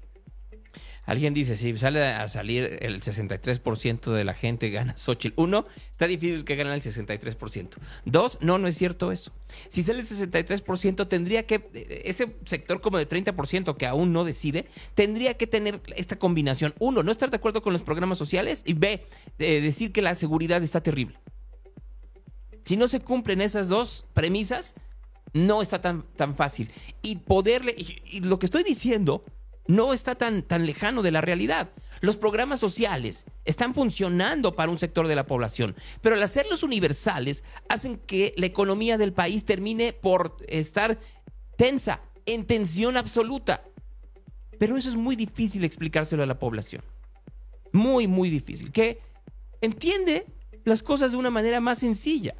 Alguien dice, si sale a salir el 63% de la gente gana Xóchitl. Uno, está difícil que gane el 63%. Dos, no es cierto eso. Si sale el 63%, tendría que, ese sector como de 30% que aún no decide, tendría que tener esta combinación. Uno, no estar de acuerdo con los programas sociales y B, decir que la seguridad está terrible. Si no se cumplen esas dos premisas, no está tan fácil. Y lo que estoy diciendo no está tan lejano de la realidad. Los programas sociales están funcionando para un sector de la población, pero al hacerlos universales hacen que la economía del país termine por estar tensa, en tensión absoluta. Pero eso es muy difícil explicárselo a la población. Muy, muy difícil. Que entiende las cosas de una manera más sencilla.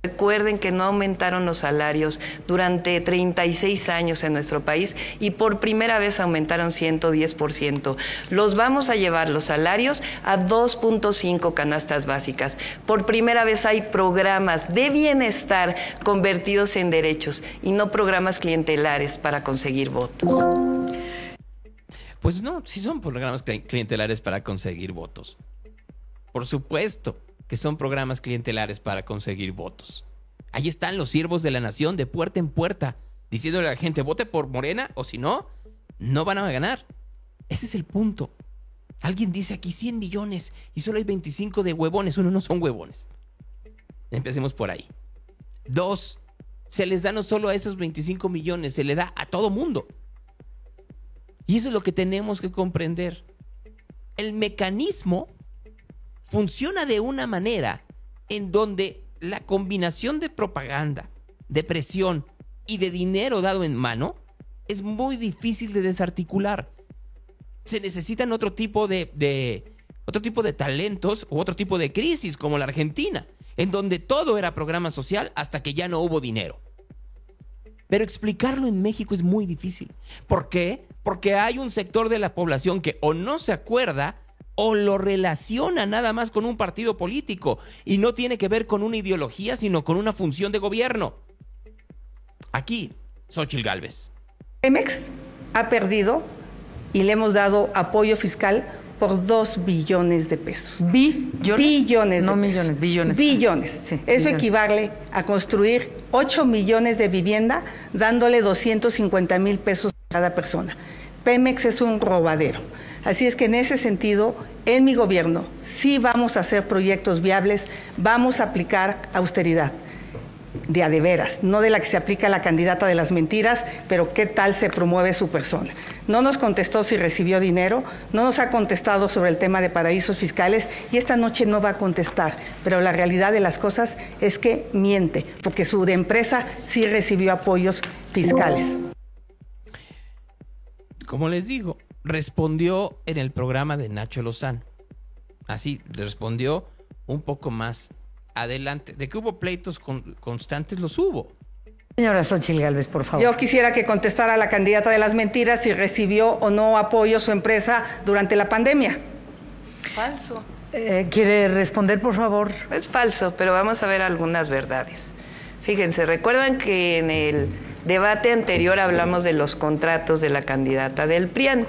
Recuerden que no aumentaron los salarios durante 36 años en nuestro país y por primera vez aumentaron 110%. Los vamos a llevar los salarios a 2.5 canastas básicas. Por primera vez hay programas de bienestar convertidos en derechos y no programas clientelares para conseguir votos. Pues no, sí son programas clientelares para conseguir votos. Por supuesto que son programas clientelares para conseguir votos. Ahí están los siervos de la nación de puerta en puerta, diciéndole a la gente, vote por Morena, o si no, no van a ganar. Ese es el punto. Alguien dice aquí 100 millones y solo hay 25 de huevones. Uno, no son huevones. Empecemos por ahí. Dos, se les da no solo a esos 25 millones, se le da a todo mundo. Y eso es lo que tenemos que comprender. El mecanismo funciona de una manera en donde la combinación de propaganda, de presión y de dinero dado en mano es muy difícil de desarticular. Se necesitan otro tipo de talentos u otro tipo de crisis como la Argentina, en donde todo era programa social hasta que ya no hubo dinero. Pero explicarlo en México es muy difícil. ¿Por qué? Porque hay un sector de la población que o no se acuerda o lo relaciona nada más con un partido político y no tiene que ver con una ideología, sino con una función de gobierno. Aquí, Xóchitl Gálvez. Pemex ha perdido y le hemos dado apoyo fiscal por 2 billones de pesos. ¿Billones? Billones. No de pesos. millones, billones. Billones. Sí, Eso billones. equivale a construir 8 millones de vivienda, dándole 250,000 pesos a cada persona. Pemex es un robadero. Así es que en ese sentido, en mi gobierno, sí vamos a hacer proyectos viables, vamos a aplicar austeridad. De a de veras, no de la que se aplica a la candidata de las mentiras, pero qué tal se promueve su persona. No nos contestó si recibió dinero, no nos ha contestado sobre el tema de paraísos fiscales y esta noche no va a contestar, pero la realidad de las cosas es que miente, porque su empresa sí recibió apoyos fiscales. Como les digo, respondió en el programa de Nacho Lozano. Así, respondió un poco más adelante. De que hubo pleitos constantes, los hubo. Señora Xóchitl Gálvez, por favor. Yo quisiera que contestara a la candidata de las mentiras si recibió o no apoyo su empresa durante la pandemia. Falso. ¿Quiere responder, por favor? Es falso, pero vamos a ver algunas verdades. Fíjense, recuerdan que en el debate anterior hablamos de los contratos de la candidata del PRIAN.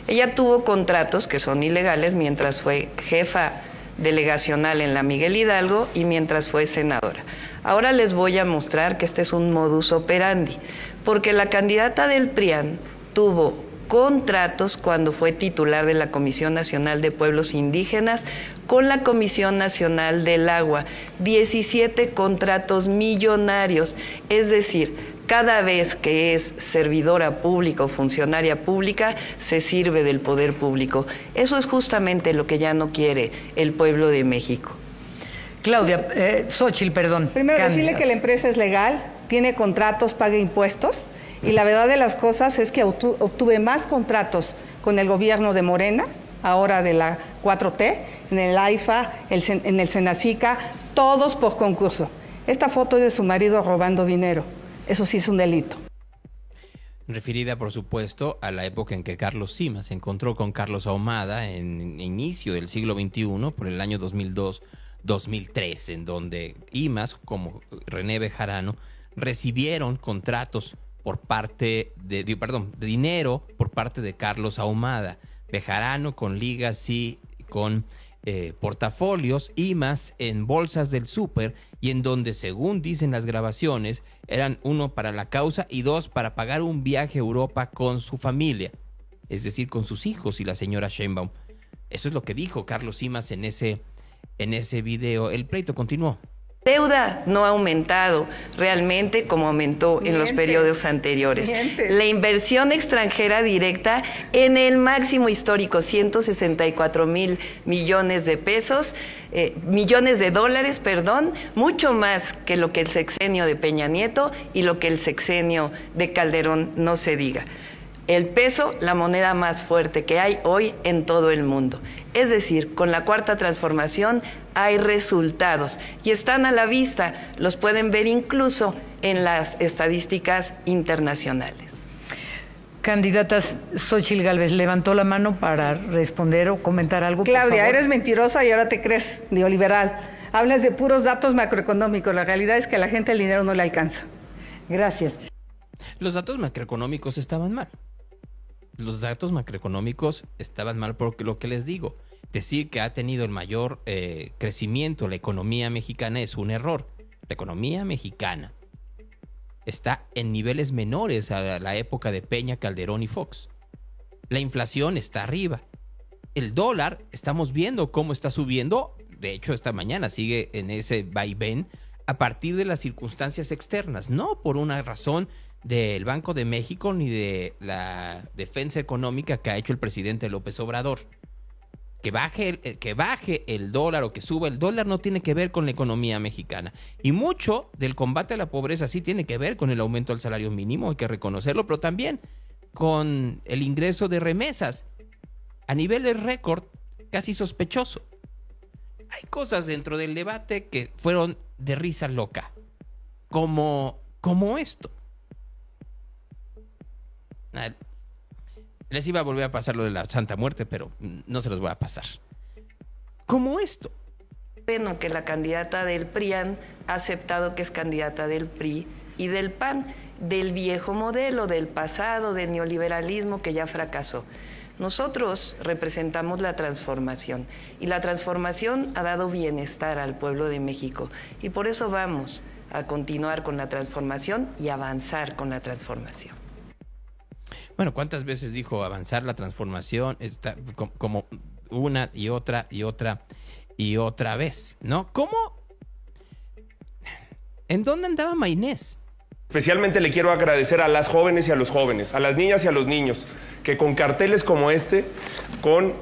Ella tuvo contratos que son ilegales mientras fue jefa delegacional en la Miguel Hidalgo y mientras fue senadora. Ahora les voy a mostrar que este es un modus operandi, porque la candidata del PRIAN tuvo contratos cuando fue titular de la Comisión Nacional de Pueblos Indígenas con la Comisión Nacional del Agua, 17 contratos millonarios, es decir, cada vez que es servidora pública o funcionaria pública, se sirve del poder público. Eso es justamente lo que ya no quiere el pueblo de México. Claudia, Xóchitl, perdón. Primero, decirle Candidata. que la empresa es legal, tiene contratos, paga impuestos, y la verdad de las cosas es que obtuve más contratos con el gobierno de Morena, ahora de la 4T, en el AIFA, en el Senacica, todos por concurso. Esta foto es de su marido robando dinero. Eso sí es un delito. Referida, por supuesto, a la época en que Carlos Simas se encontró con Carlos Ahumada en inicio del siglo XXI, por el año 2002-2003, en donde Imas, como René Bejarano, recibieron contratos por parte de dinero por parte de Carlos Ahumada. Bejarano con ligas y con portafolios, Imas en bolsas del súper, y en donde, según dicen las grabaciones, eran 1 para la causa y 2 para pagar un viaje a Europa con su familia, es decir, con sus hijos y la señora Sheinbaum. Eso es lo que dijo Carlos Simas en ese video. El pleito continuó. Deuda no ha aumentado realmente como aumentó en los periodos anteriores. La inversión extranjera directa en el máximo histórico, 164,000 millones de pesos, millones de dólares, perdón, mucho más que lo que el sexenio de Peña Nieto y lo que el sexenio de Calderón, no se diga. El peso, la moneda más fuerte que hay hoy en todo el mundo. Es decir, con la Cuarta Transformación hay resultados y están a la vista, los pueden ver incluso en las estadísticas internacionales. Candidatas, Xóchitl Gálvez levantó la mano para responder o comentar algo. Claudia, por favor. eres mentirosa y ahora te crees neoliberal. Hablas de puros datos macroeconómicos. La realidad es que a la gente el dinero no le alcanza. Gracias. Los datos macroeconómicos estaban mal. Los datos macroeconómicos estaban mal porque lo que les digo, decir que ha tenido el mayor crecimiento la economía mexicana es un error. La economía mexicana está en niveles menores a la época de Peña, Calderón y Fox. La inflación está arriba. El dólar, estamos viendo cómo está subiendo. De hecho, esta mañana sigue en ese vaivén a partir de las circunstancias externas, no por una razón del Banco de México ni de la defensa económica que ha hecho el presidente López Obrador. Que baje el dólar o que suba el dólar no tiene que ver con la economía mexicana. Y mucho del combate a la pobreza sí tiene que ver con el aumento del salario mínimo, hay que reconocerlo, pero también con el ingreso de remesas a niveles récord, casi sospechoso. Hay cosas dentro del debate que fueron de risa loca, como esto. Les iba a volver a pasar lo de la Santa Muerte, pero no se los voy a pasar. Como esto. Bueno, que la candidata del PRIAN ha aceptado que es candidata del PRI y del PAN, del viejo modelo, del pasado, del neoliberalismo que ya fracasó. Nosotros representamos la transformación y la transformación ha dado bienestar al pueblo de México y por eso vamos a continuar con la transformación y avanzar con la transformación. Bueno, ¿cuántas veces dijo avanzar la transformación? Está como una y otra y otra y otra vez, ¿no? ¿Cómo? ¿En dónde andaba Maynés? Especialmente le quiero agradecer a las jóvenes y a los jóvenes, a las niñas y a los niños, que con carteles como este, con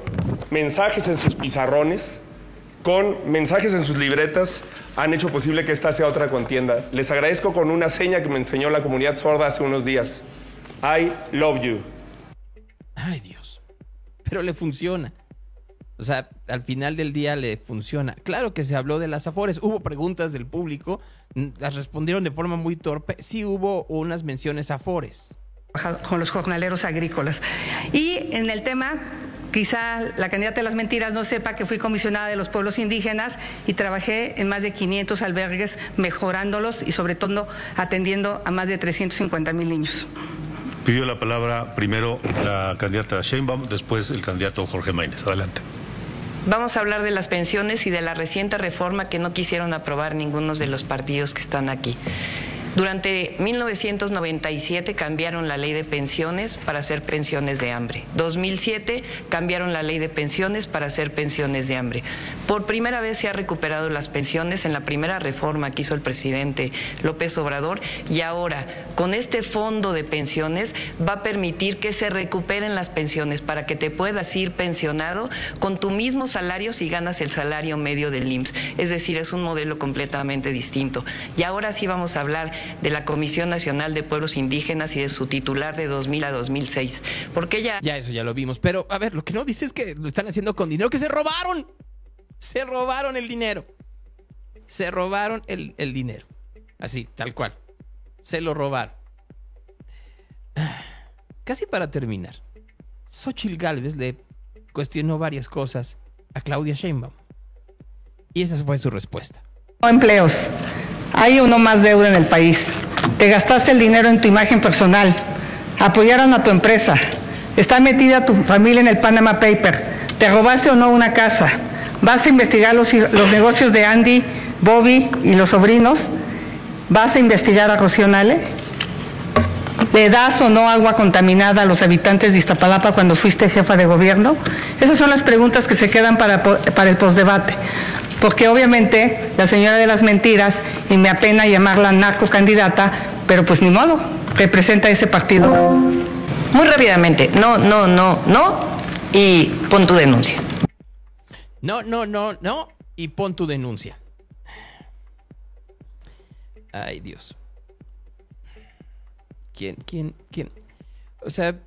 mensajes en sus pizarrones, con mensajes en sus libretas, han hecho posible que esta sea otra contienda. Les agradezco con una seña que me enseñó la comunidad sorda hace unos días. I love you. Ay, Dios. Pero le funciona. O sea, al final del día le funciona. Claro que se habló de las Afores. Hubo preguntas del público. Las respondieron de forma muy torpe. Sí hubo unas menciones Afores. Con los jornaleros agrícolas. Y en el tema, quizá la candidata de las mentiras no sepa que fui comisionada de los pueblos indígenas y trabajé en más de 500 albergues mejorándolos y sobre todo atendiendo a más de 350,000 niños. Pidió la palabra primero la candidata Sheinbaum, después el candidato Jorge Maynez. Adelante. Vamos a hablar de las pensiones y de la reciente reforma que no quisieron aprobar ninguno de los partidos que están aquí. Durante 1997 cambiaron la ley de pensiones para hacer pensiones de hambre. 2007 cambiaron la ley de pensiones para hacer pensiones de hambre. Por primera vez se ha recuperado las pensiones en la primera reforma que hizo el presidente López Obrador y ahora con este fondo de pensiones va a permitir que se recuperen las pensiones para que te puedas ir pensionado con tu mismo salario si ganas el salario medio del IMSS. Es decir, es un modelo completamente distinto. Y ahora sí vamos a hablar de la Comisión Nacional de Pueblos Indígenas y de su titular de 2000 a 2006. Porque ya eso ya lo vimos. Pero, a ver, lo que no dice es que lo están haciendo con dinero que se robaron. Se robaron el dinero. Se robaron el dinero. Así, tal cual. Se lo robaron. Casi para terminar, Xóchitl Gálvez le cuestionó varias cosas a Claudia Sheinbaum. Y esa fue su respuesta. No empleos. Hay uno más deuda en el país. Te gastaste el dinero en tu imagen personal. Apoyaron a tu empresa. Está metida tu familia en el Panama Paper. Te robaste o no una casa. Vas a investigar los negocios de Andy, Bobby y los sobrinos. Vas a investigar a Rocío Nale. ¿Le das o no agua contaminada a los habitantes de Iztapalapa cuando fuiste jefa de gobierno? Esas son las preguntas que se quedan para el postdebate. Porque obviamente la señora de las mentiras, y me apena llamarla narcocandidata, pero pues ni modo, representa ese partido. muy rápidamente, no, y pon tu denuncia. No, y pon tu denuncia. Ay, Dios. ¿Quién? O sea,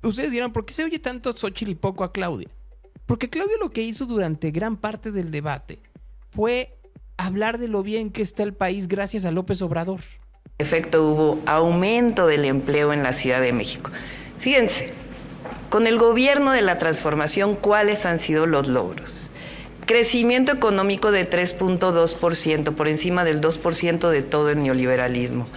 ustedes dirán, ¿por qué se oye tanto Xóchitl y poco a Claudia? Porque Claudia lo que hizo durante gran parte del debate fue hablar de lo bien que está el país gracias a López Obrador. En efecto, hubo aumento del empleo en la Ciudad de México. Fíjense, con el gobierno de la transformación, ¿cuáles han sido los logros? Crecimiento económico de 3.2%, por encima del 2% de todo el neoliberalismo.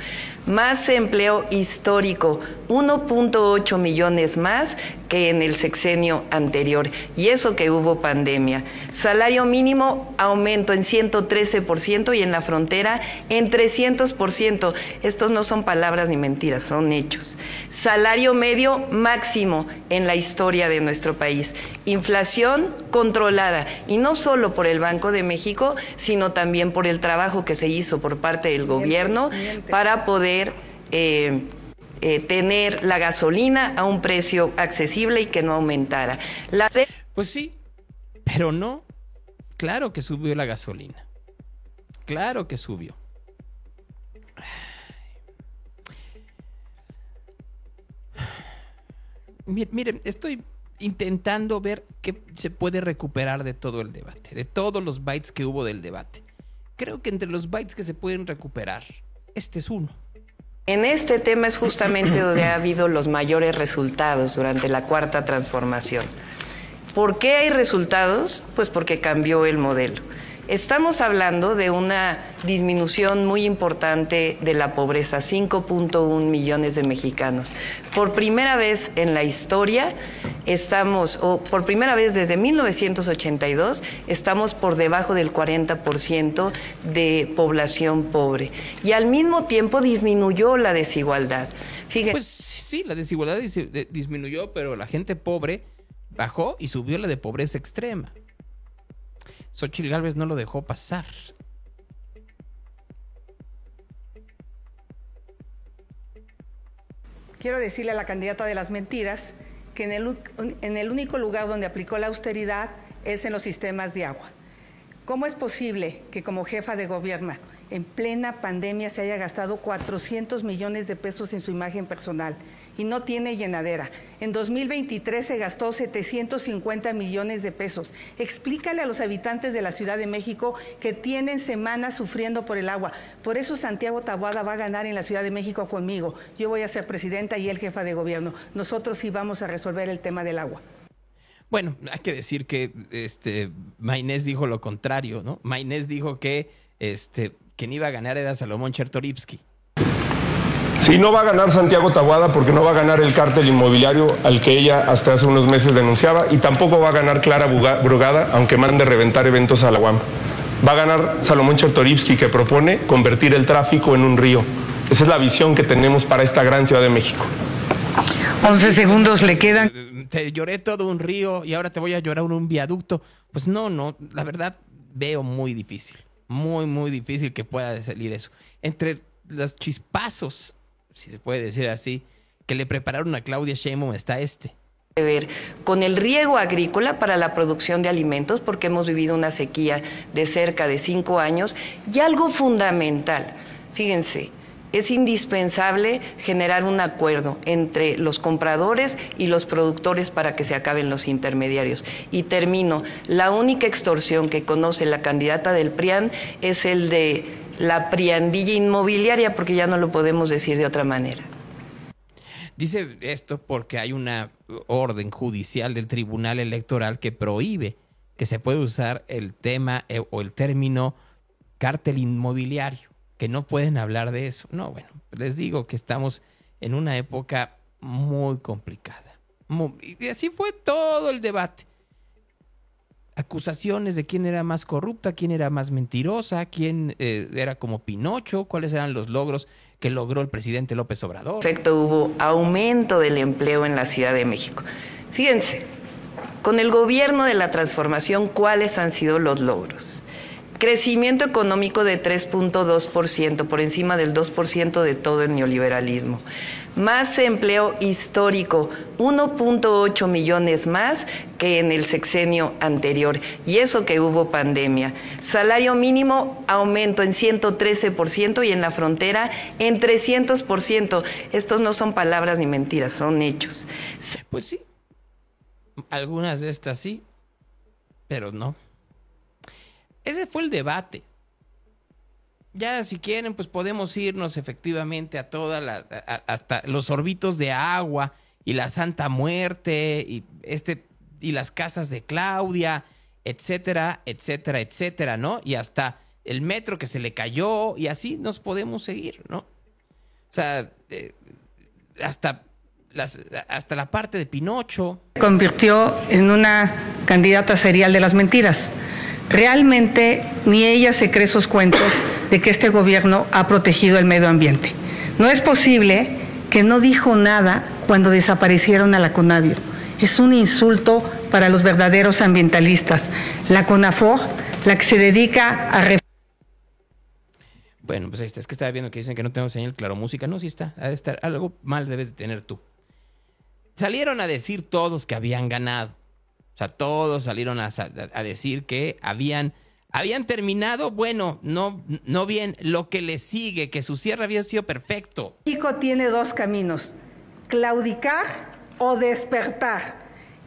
Más empleo histórico, 1.8 millones más que en el sexenio anterior. Y eso que hubo pandemia. Salario mínimo, aumento en 113% y en la frontera en 300%. Estos no son palabras ni mentiras, son hechos. Salario medio máximo en la historia de nuestro país. Inflación controlada. Y no solo por el Banco de México, sino también por el trabajo que se hizo por parte del gobierno para poder tener la gasolina a un precio accesible y que no aumentara. Pues sí, pero no. Claro que subió la gasolina. Claro que subió. Miren, estoy intentando ver qué se puede recuperar de todo el debate, de todos los bytes que hubo del debate. Creo que entre los bytes que se pueden recuperar, este es uno. En este tema es justamente donde ha habido los mayores resultados durante la Cuarta Transformación. ¿Por qué hay resultados? Pues porque cambió el modelo. Estamos hablando de una disminución muy importante de la pobreza, 5.1 millones de mexicanos. Por primera vez en la historia por primera vez desde 1982, estamos por debajo del 40% de población pobre. Y al mismo tiempo disminuyó la desigualdad. Fíjense. Pues sí, la desigualdad disminuyó, pero la gente pobre bajó y subió la de pobreza extrema. Xóchitl Gálvez no lo dejó pasar. Quiero decirle a la candidata de las mentiras que en el único lugar donde aplicó la austeridad es en los sistemas de agua. ¿Cómo es posible que como jefa de gobierno en plena pandemia se haya gastado 400 millones de pesos en su imagen personal y no tiene llenadera? En 2023 se gastó 750 millones de pesos. Explícale a los habitantes de la Ciudad de México que tienen semanas sufriendo por el agua. Por eso Santiago Taboada va a ganar en la Ciudad de México conmigo. Yo voy a ser presidenta y él jefa de gobierno. Nosotros sí vamos a resolver el tema del agua. Bueno, hay que decir que Maynés dijo lo contrario, ¿no? Maynés dijo que quien iba a ganar era Salomón Chertorivsky. Sí, no va a ganar Santiago Taboada porque no va a ganar el cártel inmobiliario al que ella hasta hace unos meses denunciaba, y tampoco va a ganar Clara Brugada, aunque mande reventar eventos a la UAM. Va a ganar Salomón Chertorivsky, que propone convertir el tráfico en un río. Esa es la visión que tenemos para esta gran Ciudad de México. 11 segundos le quedan. Te lloré todo un río y ahora te voy a llorar un viaducto. Pues no, la verdad veo muy difícil, muy difícil que pueda salir eso. Entre los chispazos, si se puede decir así, que le prepararon a Claudia Sheinbaum está que ver con el riego agrícola para la producción de alimentos, porque hemos vivido una sequía de cerca de 5 años, y algo fundamental, fíjense, es indispensable generar un acuerdo entre los compradores y los productores para que se acaben los intermediarios. Y termino, la única extorsión que conoce la candidata del PRIAN es el de la priandilla inmobiliaria, porque ya no lo podemos decir de otra manera. Dice esto porque hay una orden judicial del Tribunal Electoral que prohíbe que se pueda usar el tema o el término cártel inmobiliario, que no pueden hablar de eso. No, bueno, les digo que estamos en una época muy complicada. Y así fue todo el debate. Acusaciones de quién era más corrupta, quién era más mentirosa, quién era como Pinocho, cuáles eran los logros que logró el presidente López Obrador. En efecto, hubo aumento del empleo en la Ciudad de México. Fíjense, con el gobierno de la transformación, ¿cuáles han sido los logros? Crecimiento económico de 3.2%, por encima del 2% de todo el neoliberalismo. Más empleo histórico, 1.8 millones más que en el sexenio anterior, y eso que hubo pandemia. Salario mínimo, aumento en 113% y en la frontera en 300%. Estos no son palabras ni mentiras, son hechos. Pues sí, algunas de estas sí, pero no. Ese fue el debate. Ya si quieren, pues podemos irnos efectivamente a hasta los sorbitos de agua y la Santa Muerte y las casas de Claudia, etcétera, etcétera, etcétera, ¿no? Y hasta el metro que se le cayó, y así nos podemos seguir, ¿no? O sea, hasta la parte de Pinocho. Se convirtió en una candidata serial de las mentiras. Realmente ni ella se cree esos cuentos de que este gobierno ha protegido el medio ambiente. No es posible que no dijo nada cuando desaparecieron a la Conavio. Es un insulto para los verdaderos ambientalistas. La CONAFOR, la que se dedica a... Bueno, pues ahí está. Es que estaba viendo que dicen que no tengo señal Claro Música. No, sí está. Ha de estar. Algo mal debes de tener tú. Salieron a decir todos que habían ganado. O sea, todos salieron a decir que habían terminado, bueno, no bien, lo que le sigue, que su cierre había sido perfecto. México tiene dos caminos, claudicar o despertar.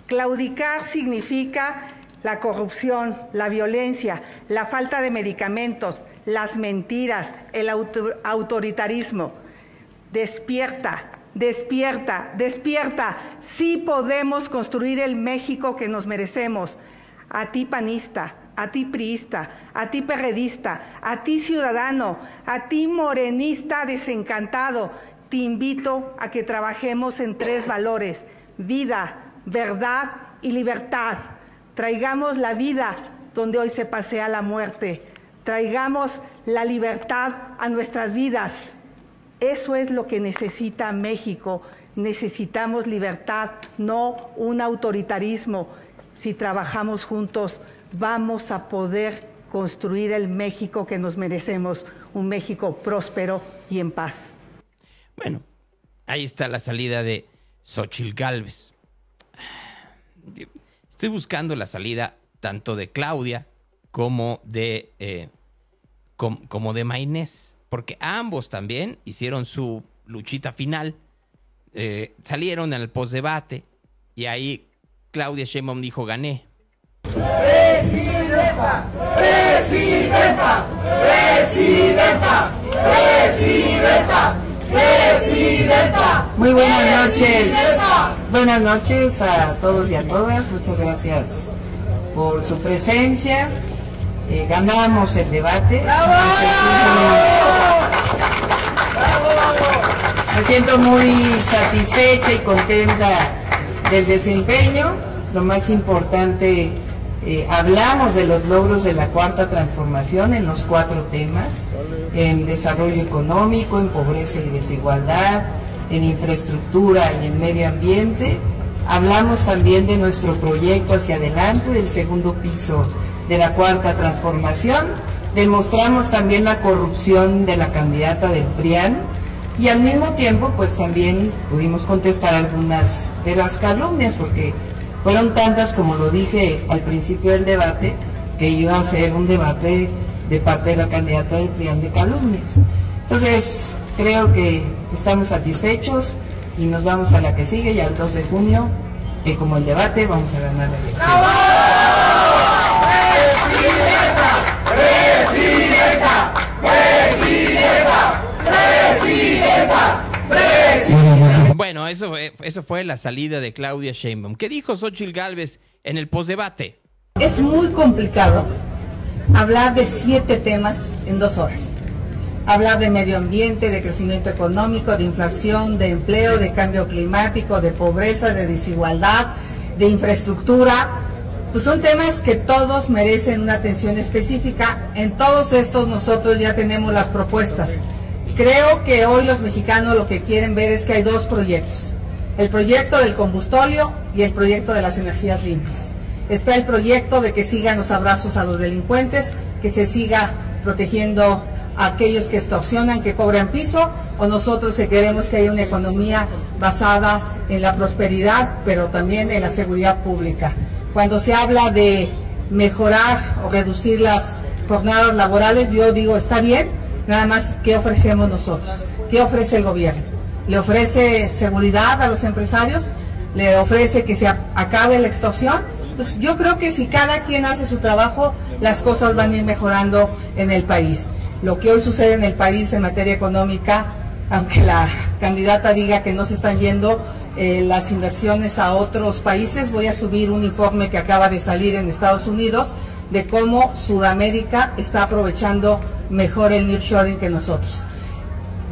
Claudicar significa la corrupción, la violencia, la falta de medicamentos, las mentiras, el autoritarismo. Despierta, despierta, despierta. Sí podemos construir el México que nos merecemos. A ti panista, a ti priista, a ti perredista, a ti ciudadano, a ti morenista desencantado, te invito a que trabajemos en 3 valores: vida, verdad y libertad. Traigamos la vida donde hoy se pasea la muerte. Traigamos la libertad a nuestras vidas. Eso es lo que necesita México. Necesitamos libertad, no un autoritarismo. Si trabajamos juntos, vamos a poder construir el México que nos merecemos, un México próspero y en paz. Bueno, ahí está la salida de Xóchitl Gálvez. Estoy buscando la salida tanto de Claudia como de Maynés, porque ambos también hicieron su luchita final, salieron al postdebate y ahí Claudia Sheinbaum dijo: gané. Presidenta, presidenta, presidenta, presidenta, presidenta. Muy buenas noches. Buenas noches a todos y a todas. Muchas gracias por su presencia. Ganamos el debate. Me siento muy satisfecha y contenta del desempeño. Lo más importante, hablamos de los logros de la Cuarta Transformación en los 4 temas: en desarrollo económico, en pobreza y desigualdad, en infraestructura y en medio ambiente. Hablamos también de nuestro proyecto hacia adelante, del segundo piso de la Cuarta Transformación. Demostramos también la corrupción de la candidata del PRIAN y al mismo tiempo pues también pudimos contestar algunas de las calumnias, porque fueron tantas, como lo dije al principio del debate, que iba a ser un debate de parte de la candidata del PRIAN de calumnias. Entonces creo que estamos satisfechos y nos vamos a la que sigue, y al 2 de junio, como el debate, vamos a ganar la elección. Presidenta, presidenta, presidenta, presidenta. Bueno, eso fue la salida de Claudia Sheinbaum. ¿Qué dijo Xóchitl Gálvez en el postdebate? Es muy complicado hablar de 7 temas en 2 horas. Hablar de medio ambiente, de crecimiento económico, de inflación, de empleo, de cambio climático, de pobreza, de desigualdad, de infraestructura. Pues son temas que todos merecen una atención específica. En todos estos nosotros ya tenemos las propuestas. Creo que hoy los mexicanos lo que quieren ver es que hay 2 proyectos: el proyecto del combustóleo y el proyecto de las energías limpias. Está el proyecto de que sigan los abrazos a los delincuentes, que se siga protegiendo a aquellos que extorsionan, que cobran piso, o nosotros que queremos que haya una economía basada en la prosperidad, pero también en la seguridad pública. Cuando se habla de mejorar o reducir las jornadas laborales, yo digo, está bien, nada más, ¿qué ofrecemos nosotros? ¿Qué ofrece el gobierno? ¿Le ofrece seguridad a los empresarios? ¿Le ofrece que se acabe la extorsión? Pues yo creo que si cada quien hace su trabajo, las cosas van a ir mejorando en el país. Lo que hoy sucede en el país en materia económica, aunque la candidata diga que no se están yendo las inversiones a otros países, voy a subir un informe que acaba de salir en Estados Unidos de cómo Sudamérica está aprovechando mejor el nearshoring que nosotros.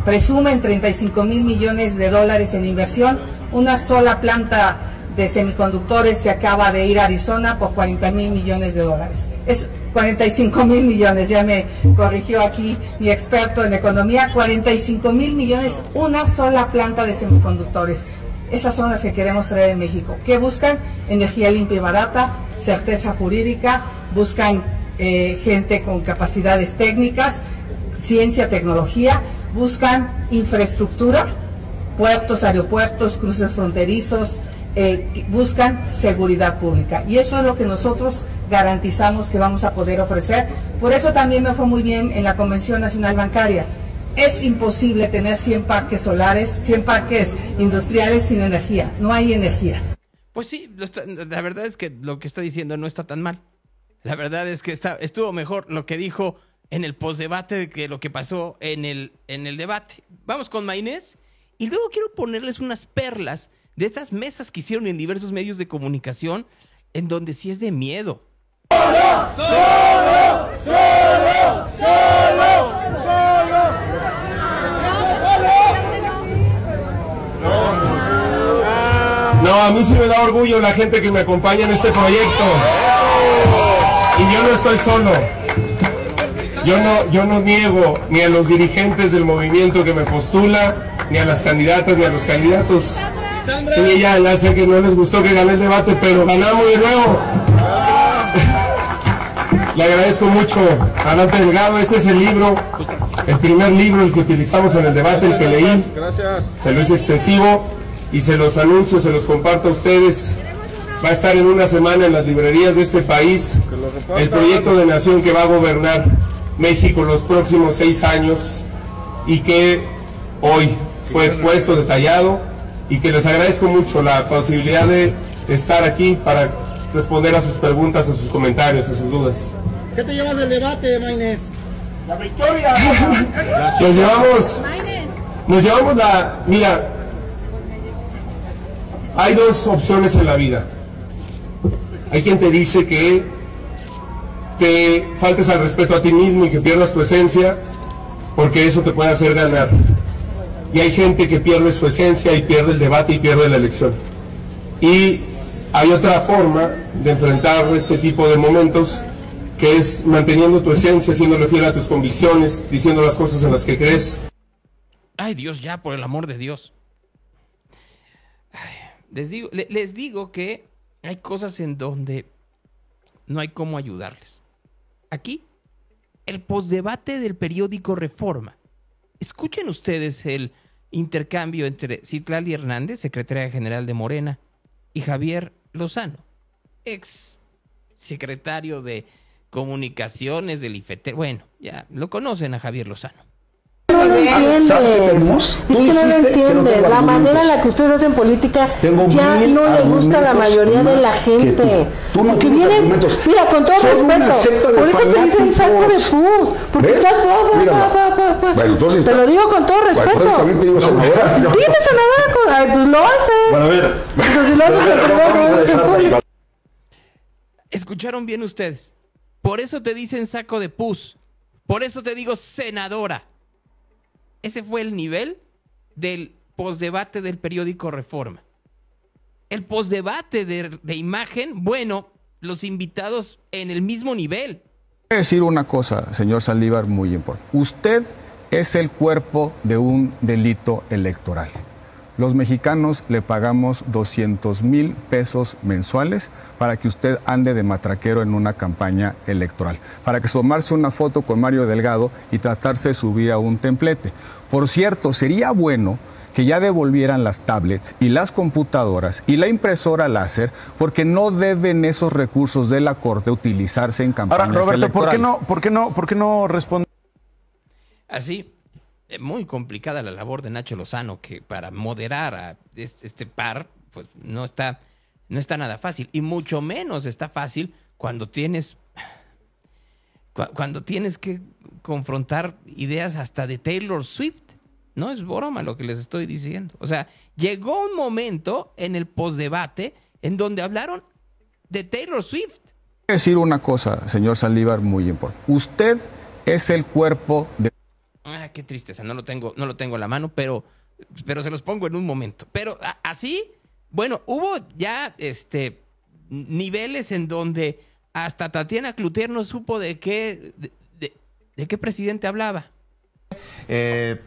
Presumen 35,000 millones de dólares en inversión. Una sola planta de semiconductores se acaba de ir a Arizona por 40,000 millones de dólares. Es 45,000 millones, ya me corrigió aquí mi experto en economía. 45,000 millones, una sola planta de semiconductores. Esas son las que queremos traer en México. ¿Qué buscan? Energía limpia y barata, certeza jurídica, buscan gente con capacidades técnicas, ciencia, tecnología, buscan infraestructura, puertos, aeropuertos, cruces fronterizos, buscan seguridad pública. Y eso es lo que nosotros garantizamos que vamos a poder ofrecer. Por eso también me fue muy bien en la Convención Nacional Bancaria. Es imposible tener 100 parques solares, 100 parques industriales sin energía. No hay energía. Pues sí, la verdad es que lo que está diciendo no está tan mal. La verdad es que estuvo mejor lo que dijo en el postdebate que lo que pasó en el debate. Vamos con Maynés, Y luego quiero ponerles unas perlas de esas mesas que hicieron en diversos medios de comunicación, en donde sí es de miedo. No, a mí sí me da orgullo la gente que me acompaña en este proyecto. Y yo no estoy solo. Yo no niego ni a los dirigentes del movimiento que me postula, ni a las candidatas, ni a los candidatos. Sí, ya sé que no les gustó que gané el debate, pero ganamos de nuevo. Le agradezco mucho a Dante Delgado. Este es el libro, el primer libro, el que utilizamos en el debate, el que leí. Se lo hice extensivo y se los anuncio, se los comparto a ustedes. Va a estar en una semana en las librerías de este país el proyecto de nación que va a gobernar México los próximos 6 años y que hoy fue expuesto, detallado, y que les agradezco mucho la posibilidad de estar aquí para responder a sus preguntas, a sus comentarios, a sus dudas. ¿Qué te llevas del debate, Maynés? ¡La victoria! Nos llevamos la... Mira, hay dos opciones en la vida. Hay quien te dice que te faltes al respeto a ti mismo y que pierdas tu esencia, porque eso te puede hacer ganar. Y hay gente que pierde su esencia y pierde el debate y pierde la elección. Y hay otra forma de enfrentar este tipo de momentos, que es manteniendo tu esencia, siéndole fiel a tus convicciones, diciendo las cosas en las que crees. Ay, Dios, ya, por el amor de Dios. Ay, les digo que hay cosas en donde no hay cómo ayudarles. Aquí, el postdebate del periódico Reforma. Escuchen ustedes el intercambio entre Citlali Hernández, secretaria general de Morena, y Javier Lozano, ex secretario de Comunicaciones del IFETEL. Bueno, ya lo conocen a Javier Lozano. No lo entiendes. Es que no lo entiendes. La manera en la que ustedes hacen política ya no le gusta a la mayoría de la gente. Porque vienes, mira, con todo respeto, por eso te dicen saco de pus. Porque estás te lo digo con todo respeto. ¿Tienes senadora? Ay, pues lo haces. Bueno, a ver. Pues si lo haces en privado. ¿Escucharon bien ustedes? Por eso te dicen saco de pus. Por eso te digo senadora. Ese fue el nivel del postdebate del periódico Reforma. El postdebate de imagen, bueno, los invitados en el mismo nivel. Quiero decir una cosa, señor Saldívar, muy importante. Usted es el cuerpo de un delito electoral. Los mexicanos le pagamos 200,000 pesos mensuales para que usted ande de matraquero en una campaña electoral, para que tomarse una foto con Mario Delgado y tratarse de subir a un templete. Por cierto, sería bueno que ya devolvieran las tablets y las computadoras y la impresora láser, porque no deben esos recursos de la Corte utilizarse en campañas electorales. Roberto, ¿por qué no responde? Así, muy complicada la labor de Nacho Lozano, que para moderar a este par, pues no está nada fácil, y mucho menos está fácil cuando tienes que confrontar ideas hasta de Taylor Swift. No es broma lo que les estoy diciendo. O sea, llegó un momento en el postdebate en donde hablaron de Taylor Swift. Quiero decir una cosa, señor Saldívar, muy importante. Usted es el cuerpo de... Ah, qué tristeza, no lo tengo a la mano, pero se los pongo en un momento. Pero así, bueno, hubo ya niveles en donde hasta Tatiana Cloutier no supo de qué presidente hablaba.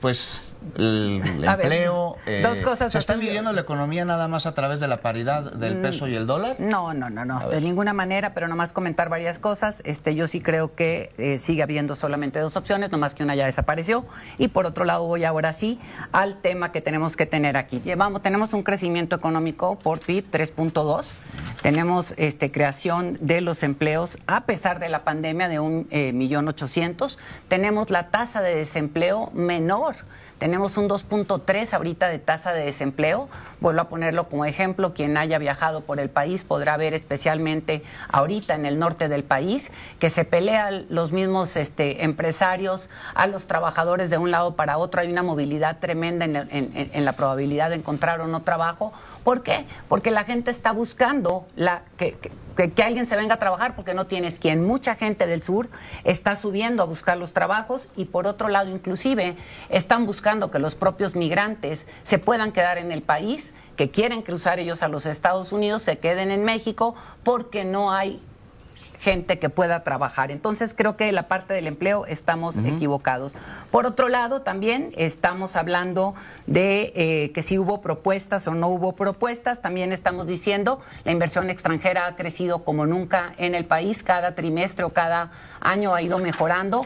Pues el empleo. Dos cosas. ¿Se está midiendo la economía nada más a través de la paridad del peso y el dólar? No, de ninguna manera, pero nomás comentar varias cosas. Yo sí creo que sigue habiendo solamente dos opciones, nomás que una ya desapareció. Y por otro lado voy ahora sí al tema que tenemos que tener aquí. Tenemos un crecimiento económico por PIB 3.2. Tenemos creación de los empleos a pesar de la pandemia de 1.800.000. Tenemos la tasa de desempleo menor Tenemos un 2.3 ahorita de tasa de desempleo. Vuelvo a ponerlo como ejemplo. Quien haya viajado por el país podrá ver, especialmente ahorita en el norte del país, que se pelean los mismos empresarios a los trabajadores de un lado para otro. Hay una movilidad tremenda en la probabilidad de encontrar o no trabajo. ¿Por qué? Porque la gente está buscando que alguien se venga a trabajar porque no tienes quien. Mucha gente del sur está subiendo a buscar los trabajos y por otro lado inclusive están buscando que los propios migrantes se puedan quedar en el país, que quieren cruzar ellos a los Estados Unidos, se queden en México porque no hay gente que pueda trabajar. Entonces creo que la parte del empleo estamos equivocados. Por otro lado, también estamos hablando de que si hubo propuestas o no hubo propuestas. También estamos diciendo la inversión extranjera ha crecido como nunca en el país. Cada trimestre o cada año ha ido mejorando.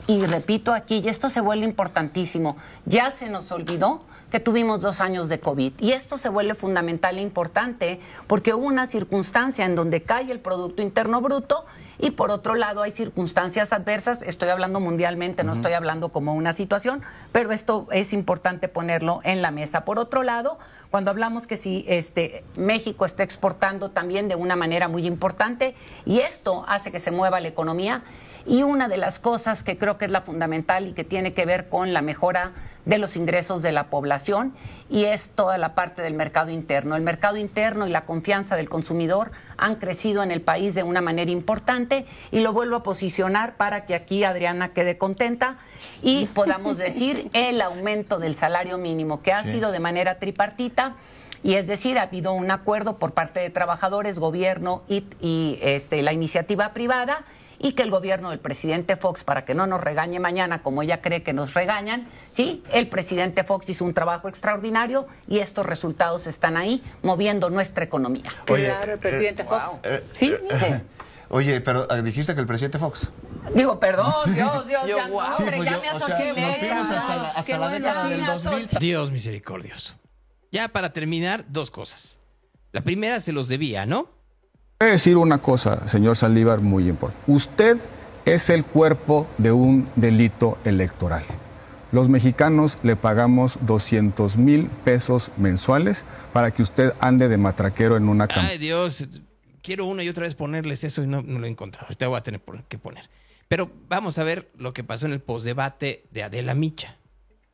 Y repito aquí, y esto se vuelve importantísimo, ya se nos olvidó que tuvimos 2 años de COVID. Y esto se vuelve fundamental e importante porque hubo una circunstancia en donde cae el Producto Interno Bruto y por otro lado hay circunstancias adversas. Estoy hablando mundialmente, no estoy hablando como una situación, pero esto es importante ponerlo en la mesa. Por otro lado, cuando hablamos que si México está exportando también de una manera muy importante y esto hace que se mueva la economía. Y una de las cosas que creo que es la fundamental y que tiene que ver con la mejora de los ingresos de la población y es toda la parte del mercado interno. El mercado interno y la confianza del consumidor han crecido en el país de una manera importante y lo vuelvo a posicionar para que aquí Adriana quede contenta y podamos decir el aumento del salario mínimo que ha sido de manera tripartita. Y es decir, ha habido un acuerdo por parte de trabajadores, gobierno y la iniciativa privada y que el gobierno del presidente Fox, para que no nos regañe mañana como ella cree que nos regañan, sí, el presidente Fox hizo un trabajo extraordinario y estos resultados están ahí moviendo nuestra economía. Claro, el presidente Fox. Sí. Oye, pero dijiste que el presidente Fox. Digo, perdón, Dios, ya no, hombre, pues ya me asochilé. Nos fuimos hasta la década del 2000. Dios misericordioso. Ya para terminar, 2 cosas. La primera se los debía, ¿no? Voy a decir una cosa, señor Saldívar, muy importante. Usted es el cuerpo de un delito electoral. Los mexicanos le pagamos 200,000 pesos mensuales para que usted ande de matraquero en una campaña. Ay, Dios, quiero una y otra vez ponerles eso y no lo he encontrado. Ahorita voy a tener que poner. Pero vamos a ver lo que pasó en el postdebate de Adela Micha.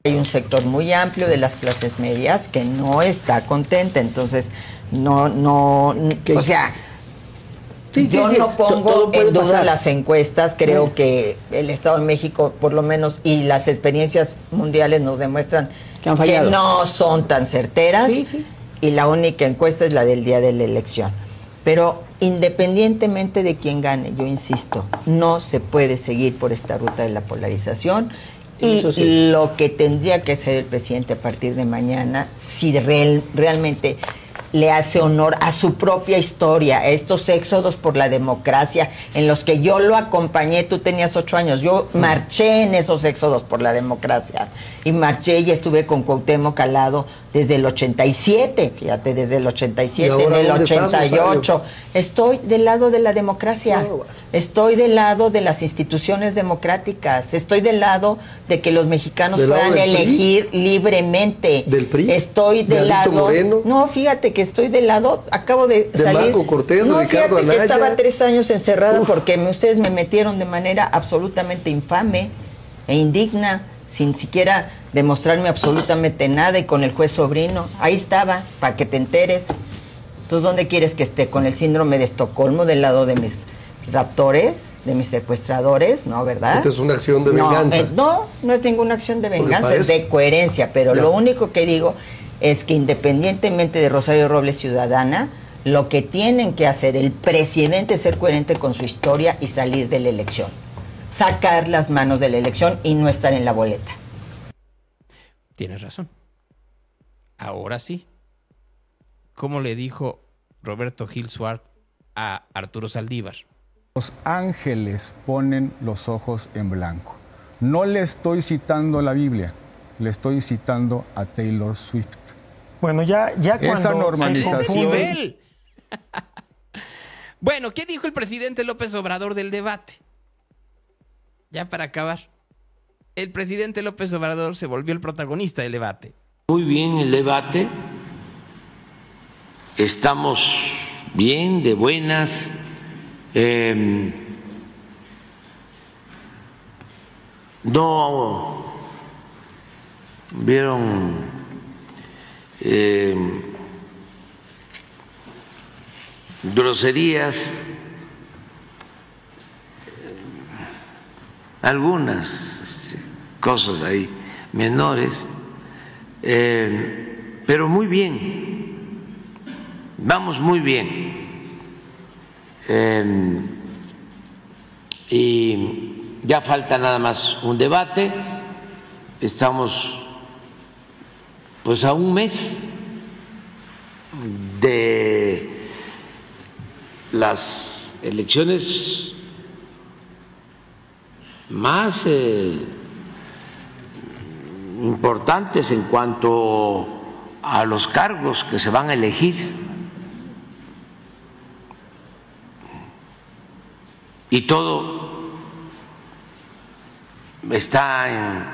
Hay un sector muy amplio de las clases medias que no está contenta, entonces o sea... Yo no pongo en duda las encuestas, creo que el Estado de México, por lo menos, y las experiencias mundiales nos demuestran que no son tan certeras, y la única encuesta es la del día de la elección. Pero independientemente de quién gane, yo insisto, no se puede seguir por esta ruta de la polarización, y lo que tendría que hacer el presidente a partir de mañana, si realmente le hace honor a su propia historia, a estos éxodos por la democracia en los que yo lo acompañé. Tú tenías 8 años, yo marché en esos éxodos por la democracia y marché y estuve con Cuauhtémoc al lado desde el 87, fíjate, desde el 87, en el 88. Estoy del lado de la democracia, estoy del lado de las instituciones democráticas, estoy del lado de que los mexicanos puedan elegir libremente. ¿Del PRI? Estoy del lado... Moreno. No, fíjate que estoy del lado, acabo de salir... Marco Cortés, no, Ricardo fíjate Anaya. que estaba 3 años encerrada porque ustedes me metieron de manera absolutamente infame e indigna, sin siquiera demostrarme absolutamente nada, y con el juez Sobrino. Ahí estaba, para que te enteres. Entonces, ¿dónde quieres que esté? ¿Con el síndrome de Estocolmo del lado de mis raptores, de mis secuestradores? No, ¿verdad? Esta es una acción de venganza. No es ninguna acción de venganza, es de coherencia. Pero lo único que digo es que independientemente de Rosario Robles Ciudadana, lo que tienen que hacer el presidente es ser coherente con su historia y salir de la elección. Sacar las manos de la elección y no estar en la boleta. Tienes razón. Ahora sí. ¿Cómo le dijo Roberto Gil Suárez a Arturo Saldívar? Los ángeles ponen los ojos en blanco. No le estoy citando la Biblia, le estoy citando a Taylor Swift. Bueno, ya cuando... Esa normalización... Bueno, ¿qué dijo el presidente López Obrador del debate? Ya para acabar. el presidente López Obrador se volvió el protagonista del debate. Muy bien el debate, estamos bien, de buenas. No vieron groserías, algunas cosas ahí menores, pero muy bien, vamos muy bien. Y ya falta nada más un debate, estamos pues a un mes de las elecciones más importantes en cuanto a los cargos que se van a elegir. Y todo está en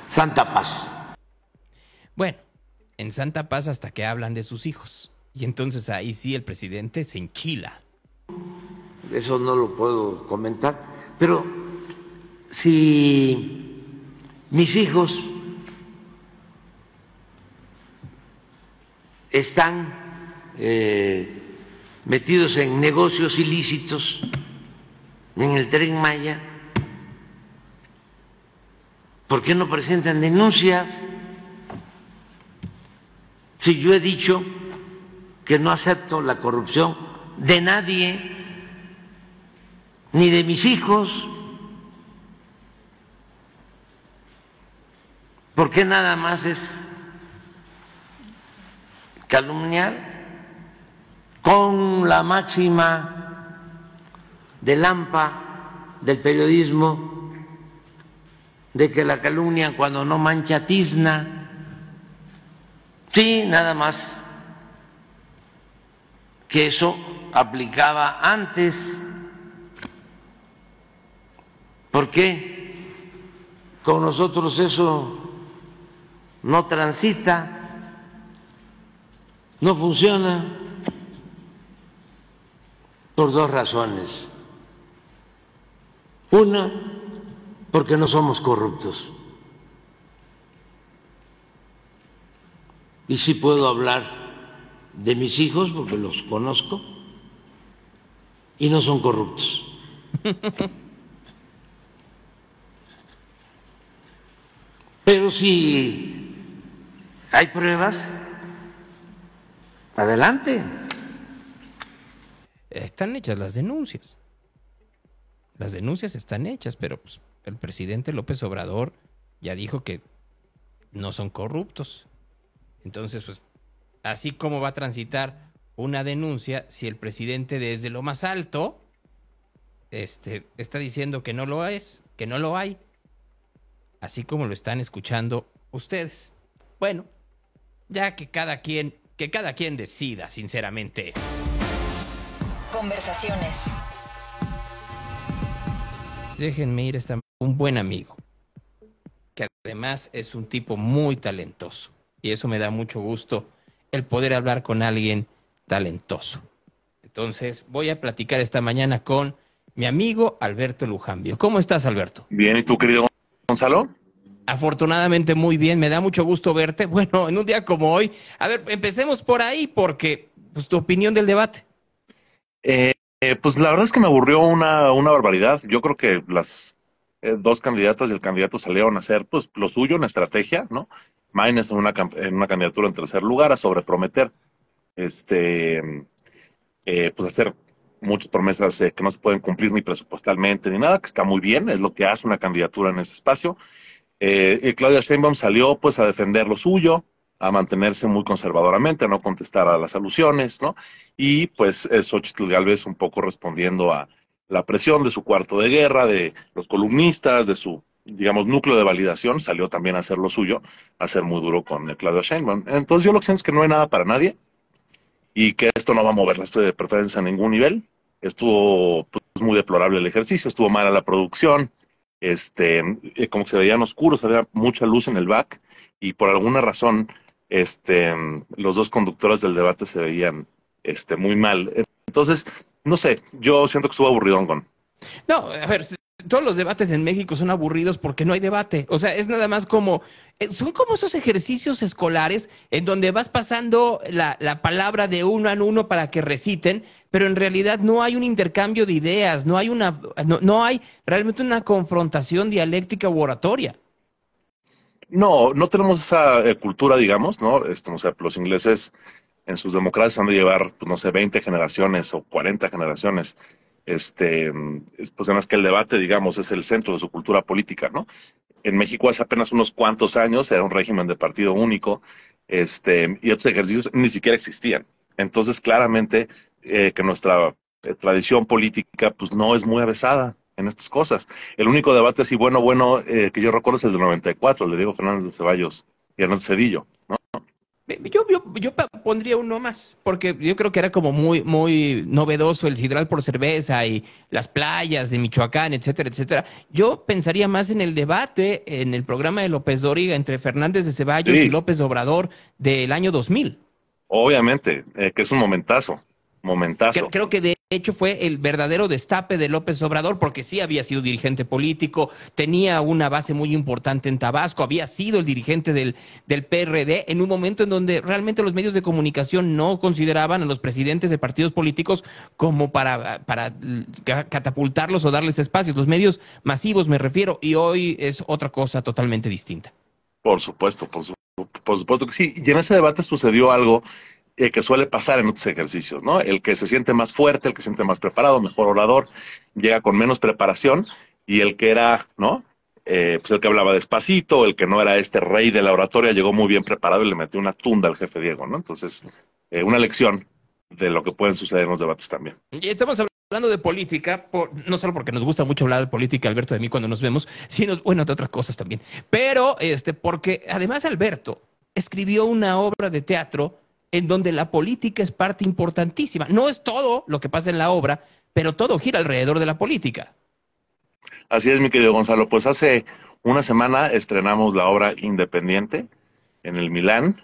santa paz. Bueno, en santa paz hasta que hablan de sus hijos. Y entonces ahí sí el presidente se enchila. Eso no lo puedo comentar, pero si mis hijos están metidos en negocios ilícitos en el Tren Maya, ¿por qué no presentan denuncias? Si yo he dicho que no acepto la corrupción de nadie, ni de mis hijos, ¿por qué nada más es calumniar con la máxima del AMPA, del periodismo, de que la calumnian cuando no mancha tizna? Sí, nada más que eso aplicaba antes. ¿Por qué con nosotros eso no transita, no funciona? Por dos razones. Una, porque no somos corruptos. Y sí puedo hablar de mis hijos porque los conozco y no son corruptos. Pero si hay pruebas, adelante. Están hechas las denuncias. Las denuncias están hechas, pero pues, el presidente López Obrador ya dijo que no son corruptos. Entonces, pues, así como va a transitar una denuncia si el presidente desde lo más alto está diciendo que no lo es, que no lo hay, así como lo están escuchando ustedes. Bueno, ya que cada quien decida, sinceramente. Conversaciones. Déjenme ir un buen amigo, que además es un tipo muy talentoso. Y eso me da mucho gusto, el poder hablar con alguien talentoso. Entonces, voy a platicar esta mañana con mi amigo Alberto Lujambio. ¿Cómo estás, Alberto? Bien, ¿y tú, querido Gonzalo? Afortunadamente muy bien, me da mucho gusto verte. Bueno, en un día como hoy, a ver, empecemos por ahí, porque pues, tu opinión del debate. Pues la verdad es que me aburrió una barbaridad. Yo creo que las dos candidatas y el candidato salieron a hacer pues lo suyo, una estrategia, ¿no? Maines en una candidatura en tercer lugar a sobreprometer, pues hacer muchas promesas que no se pueden cumplir ni presupuestalmente ni nada, que está muy bien, es lo que hace una candidatura en ese espacio. Claudia Sheinbaum salió pues a defender lo suyo, a mantenerse muy conservadoramente, a no contestar a las alusiones, ¿no? Y pues Xóchitl Gálvez un poco respondiendo a la presión de su cuarto de guerra, de los columnistas, de su, digamos, núcleo de validación, salió también a hacer lo suyo, a ser muy duro con Claudia Sheinbaum. Entonces yo lo que siento es que no hay nada para nadie y que esto no va a mover la de preferencia a ningún nivel. Estuvo pues, muy deplorable el ejercicio, estuvo mala la producción, como que se veían oscuros, había mucha luz en el back, y por alguna razón, los dos conductores del debate se veían, muy mal. Entonces, no sé, yo siento que estuvo aburridón con. No, a ver, todos los debates en México son aburridos porque no hay debate. O sea, es nada más como, son como esos ejercicios escolares en donde vas pasando la palabra de uno en uno para que reciten, pero en realidad no hay un intercambio de ideas, no hay realmente una confrontación dialéctica u oratoria. No tenemos esa cultura, digamos, ¿no? O sea, los ingleses en sus democracias han de llevar, pues, no sé, 20 generaciones o 40 generaciones. Pues además que el debate, digamos, es el centro de su cultura política, ¿no? En México hace apenas unos cuantos años era un régimen de partido único, y otros ejercicios ni siquiera existían. Entonces, claramente que nuestra tradición política, pues, no es muy avesada en estas cosas. El único debate así bueno que yo recuerdo es el del 94, el de Diego Fernández de Ceballos y Hernández Zedillo, ¿no? Yo pondría uno más, porque yo creo que era como muy novedoso el sidral por cerveza y las playas de Michoacán, etcétera, etcétera. Yo pensaría más en el debate, en el programa de López Dóriga entre Fernández de Ceballos y López Obrador del año 2000. Obviamente, que es un momentazo. Creo que de hecho fue el verdadero destape de López Obrador, porque sí había sido dirigente político, tenía una base muy importante en Tabasco, había sido el dirigente del PRD en un momento en donde realmente los medios de comunicación no consideraban a los presidentes de partidos políticos como para catapultarlos o darles espacios. Los medios masivos me refiero, y hoy es otra cosa totalmente distinta. Por supuesto que sí. Y en ese debate sucedió algo que suele pasar en otros ejercicios, ¿no? El que se siente más fuerte, el que se siente más preparado, mejor orador, llega con menos preparación, y el que era, ¿no? Pues el que hablaba despacito, el que no era este rey de la oratoria, llegó muy bien preparado y le metió una tunda al jefe Diego, ¿no? Entonces, una lección de lo que pueden suceder en los debates también. Y estamos hablando de política, no solo porque nos gusta mucho hablar de política, Alberto, de mí cuando nos vemos, sino, bueno, de otras cosas también. Pero, porque además Alberto escribió una obra de teatro en donde la política es parte importantísima. No es todo lo que pasa en la obra, pero todo gira alrededor de la política. Así es, mi querido Gonzalo. Pues hace una semana estrenamos la obra Independiente en el Milán,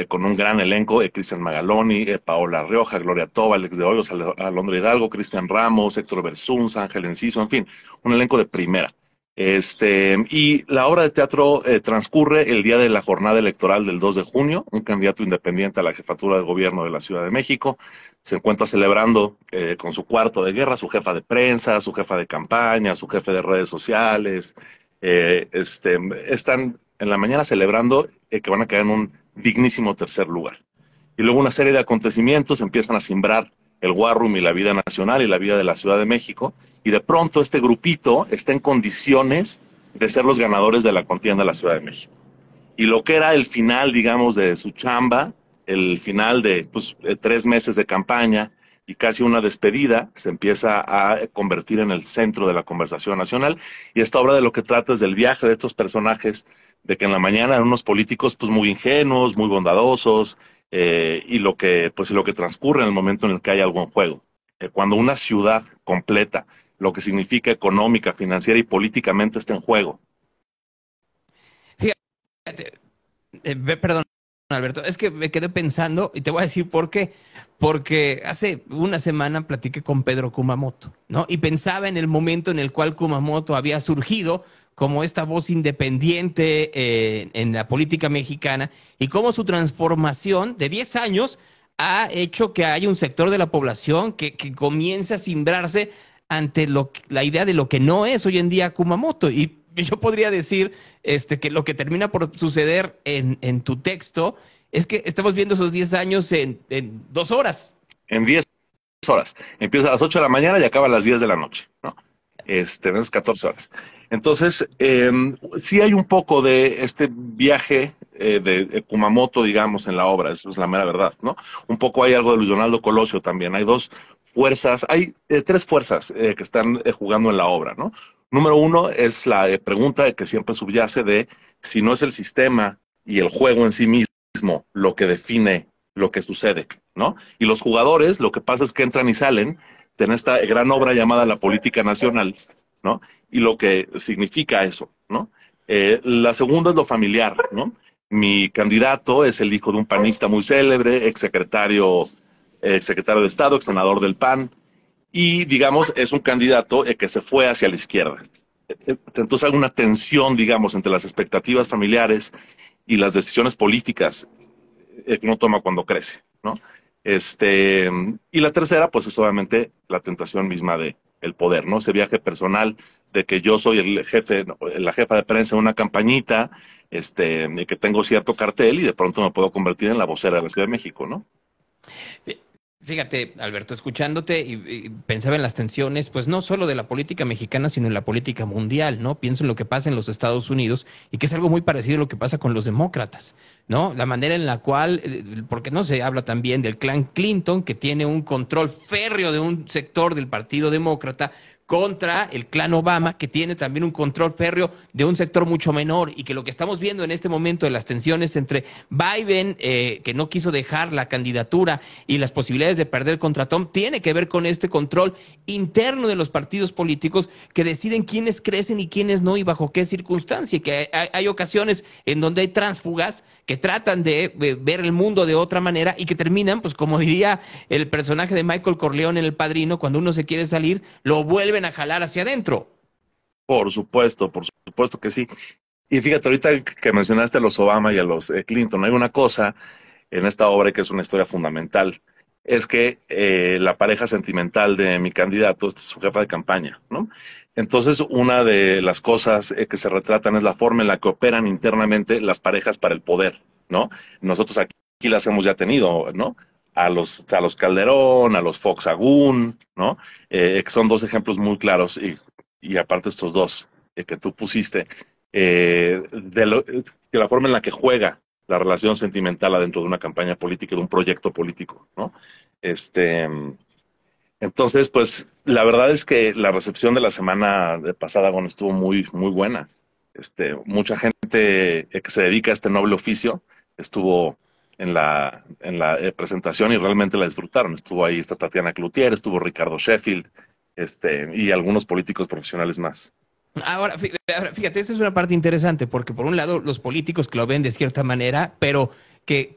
con un gran elenco, Cristian Magaloni, Paola Rioja, Gloria Toba, Alex de Hoyos, Alondra Hidalgo, Cristian Ramos, Héctor Bersunza, Ángel Enciso, en fin, un elenco de primera. Y la obra de teatro transcurre el día de la jornada electoral del 2 de junio. Un candidato independiente a la jefatura del gobierno de la Ciudad de México se encuentra celebrando con su cuarto de guerra, su jefa de prensa, su jefa de campaña, su jefe de redes sociales. Están en la mañana celebrando que van a quedar en un dignísimo tercer lugar. Y luego una serie de acontecimientos empiezan a simbrar el War Room y la vida nacional y la vida de la Ciudad de México, y de pronto este grupito está en condiciones de ser los ganadores de la contienda de la Ciudad de México. Y lo que era el final, digamos, de su chamba, el final de 3 meses de campaña y casi una despedida, se empieza a convertir en el centro de la conversación nacional. Y esta obra de lo que trata es del viaje de estos personajes, de que en la mañana eran unos políticos muy ingenuos, muy bondadosos, y lo que transcurre en el momento en el que hay algo en juego. Cuando una ciudad completa, lo que significa económica, financiera y políticamente, está en juego. Fíjate, perdón, Alberto, es que me quedé pensando, y te voy a decir por qué. Porque hace una semana platiqué con Pedro Kumamoto, ¿no? Y pensaba en el momento en el cual Kumamoto había surgido como esta voz independiente en la política mexicana, y cómo su transformación de 10 años ha hecho que haya un sector de la población que comience a cimbrarse ante la idea de lo que no es hoy en día Kumamoto. Y yo podría decir que lo que termina por suceder en tu texto es que estamos viendo esos 10 años en 2 horas. En 10 horas. Empieza a las 8 de la mañana y acaba a las 10 de la noche, ¿no? Menos 14 horas. Entonces, sí hay un poco de este viaje de Kumamoto, digamos, en la obra, eso es la mera verdad, ¿no? Un poco hay algo de Luis Donaldo Colosio también. Hay 2 fuerzas, hay 3 fuerzas que están jugando en la obra, ¿no? Número 1 es la pregunta que siempre subyace de si no es el sistema y el juego en sí mismo lo que define lo que sucede, ¿no? Y los jugadores, lo que pasa es que entran y salen en esta gran obra llamada La Política Nacional, ¿no? Y lo que significa eso, ¿no? La segunda es lo familiar, ¿no? Mi candidato es el hijo de un panista muy célebre, exsecretario de Estado, ex senador del PAN, y, digamos, es un candidato que se fue hacia la izquierda. Entonces hay una tensión, digamos, entre las expectativas familiares y las decisiones políticas que uno toma cuando crece, ¿no? Y la tercera, pues, es obviamente la tentación misma de el poder, ¿no? Ese viaje personal de que yo soy el jefe, la jefa de prensa de una campañita, que tengo cierto cartel y de pronto me puedo convertir en la vocera de la Ciudad de México, ¿no? Fíjate, Alberto, escuchándote y pensaba en las tensiones, pues no solo de la política mexicana, sino en la política mundial, ¿no? Pienso en lo que pasa en los Estados Unidos y que es algo muy parecido a lo que pasa con los demócratas, ¿no? La manera en la cual, porque no se habla también del clan Clinton, que tiene un control férreo de un sector del Partido Demócrata, contra el clan Obama, que tiene también un control férreo de un sector mucho menor, y que lo que estamos viendo en este momento de las tensiones entre Biden, que no quiso dejar la candidatura, y las posibilidades de perder contra Trump, tiene que ver con este control interno de los partidos políticos que deciden quiénes crecen y quiénes no, y bajo qué circunstancia, que hay ocasiones en donde hay tránsfugas que tratan de ver el mundo de otra manera y que terminan, pues como diría el personaje de Michael Corleone en El Padrino, cuando uno se quiere salir, lo vuelven a jalar hacia adentro. Por supuesto que sí. Y fíjate, ahorita que mencionaste a los Obama y a los Clinton, hay una cosa en esta obra que es una historia fundamental, es que la pareja sentimental de mi candidato es su jefa de campaña, ¿no? Entonces, una de las cosas que se retratan es la forma en la que operan internamente las parejas para el poder, ¿no? Nosotros aquí las hemos ya tenido, ¿no? A los Calderón, a los Fox Agún, ¿no? Que son dos ejemplos muy claros, y aparte estos dos que tú pusiste, de la forma en la que juega la relación sentimental adentro de una campaña política, de un proyecto político, ¿no? Entonces, pues, la verdad es que la recepción de la semana pasada, bueno, estuvo muy, muy buena. Mucha gente que se dedica a este noble oficio estuvo en la presentación y realmente la disfrutaron. Estuvo ahí Tatiana Cloutier, estuvo Ricardo Sheffield, y algunos políticos profesionales más. Ahora, fíjate, esa es una parte interesante, porque por un lado los políticos que lo ven de cierta manera, pero que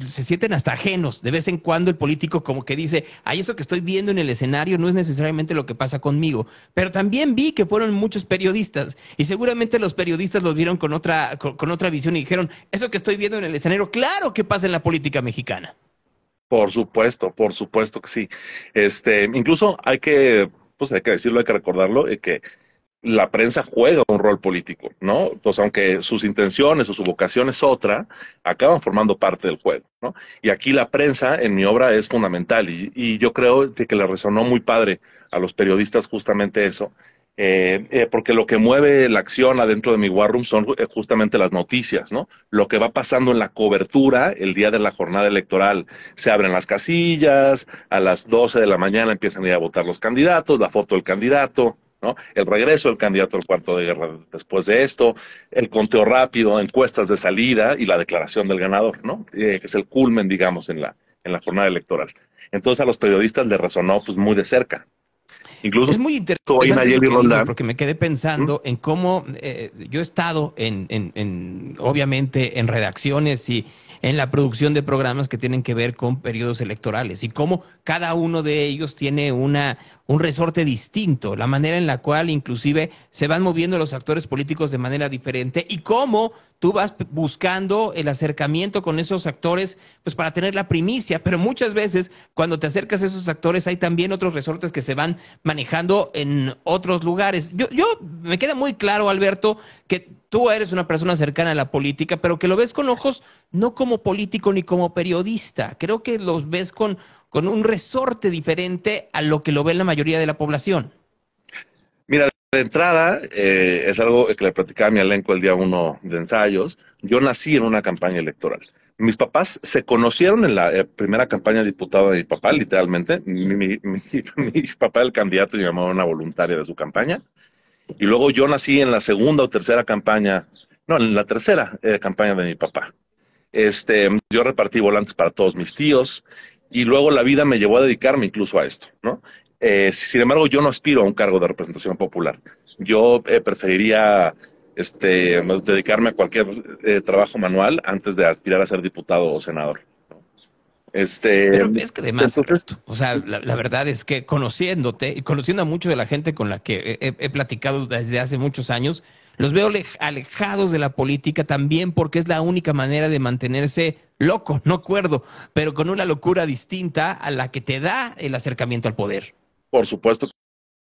se sienten hasta ajenos. De vez en cuando el político como que dice, ay, eso que estoy viendo en el escenario no es necesariamente lo que pasa conmigo. Pero también vi que fueron muchos periodistas, y seguramente los periodistas los vieron con otra visión y dijeron, eso que estoy viendo en el escenario, claro que pasa en la política mexicana. Por supuesto que sí. Incluso hay que decirlo, hay que recordarlo, que la prensa juega un rol político, ¿no? Entonces, aunque sus intenciones o su vocación es otra, acaban formando parte del juego, ¿no? Y aquí la prensa en mi obra es fundamental, y yo creo que le resonó muy padre a los periodistas justamente eso, porque lo que mueve la acción adentro de mi War Room son justamente las noticias, ¿no? Lo que va pasando en la cobertura el día de la jornada electoral. Se abren las casillas, a las 12 de la mañana empiezan a ir a votar los candidatos, la foto del candidato, ¿no? El regreso del candidato al cuarto de guerra después de esto, el conteo rápido, encuestas de salida y la declaración del ganador, ¿no? Que es el culmen, digamos, en la jornada electoral. Entonces a los periodistas les resonó pues muy de cerca. Incluso es muy interesante porque me quedé pensando en cómo yo he estado obviamente en redacciones y en la producción de programas que tienen que ver con periodos electorales, y cómo cada uno de ellos tiene un resorte distinto, la manera en la cual inclusive se van moviendo los actores políticos de manera diferente, y cómo tú vas buscando el acercamiento con esos actores pues para tener la primicia, pero muchas veces cuando te acercas a esos actores hay también otros resortes que se van manejando en otros lugares. Yo me queda muy claro, Alberto, que tú eres una persona cercana a la política, pero que lo ves con ojos no como político ni como periodista. Creo que los ves con un resorte diferente a lo que lo ve la mayoría de la población. Mira, de entrada, es algo que le platicaba a mi elenco el día 1 de ensayos. Yo nací en una campaña electoral. Mis papás se conocieron en la primera campaña de diputado de mi papá, literalmente. Mi papá era el candidato y mi mamá era una voluntaria de su campaña. Y luego yo nací en la segunda o tercera campaña, no, en la tercera campaña de mi papá. Yo repartí volantes para todos mis tíos, y luego la vida me llevó a dedicarme incluso a esto, ¿no? Sin embargo, yo no aspiro a un cargo de representación popular. Yo preferiría dedicarme a cualquier trabajo manual antes de aspirar a ser diputado o senador. Pero es que además, o sea, la verdad es que conociéndote y conociendo a mucho de la gente con la que he platicado desde hace muchos años, los veo alejados de la política también porque es la única manera de mantenerse loco, no cuerdo, pero con una locura distinta a la que te da el acercamiento al poder. Por supuesto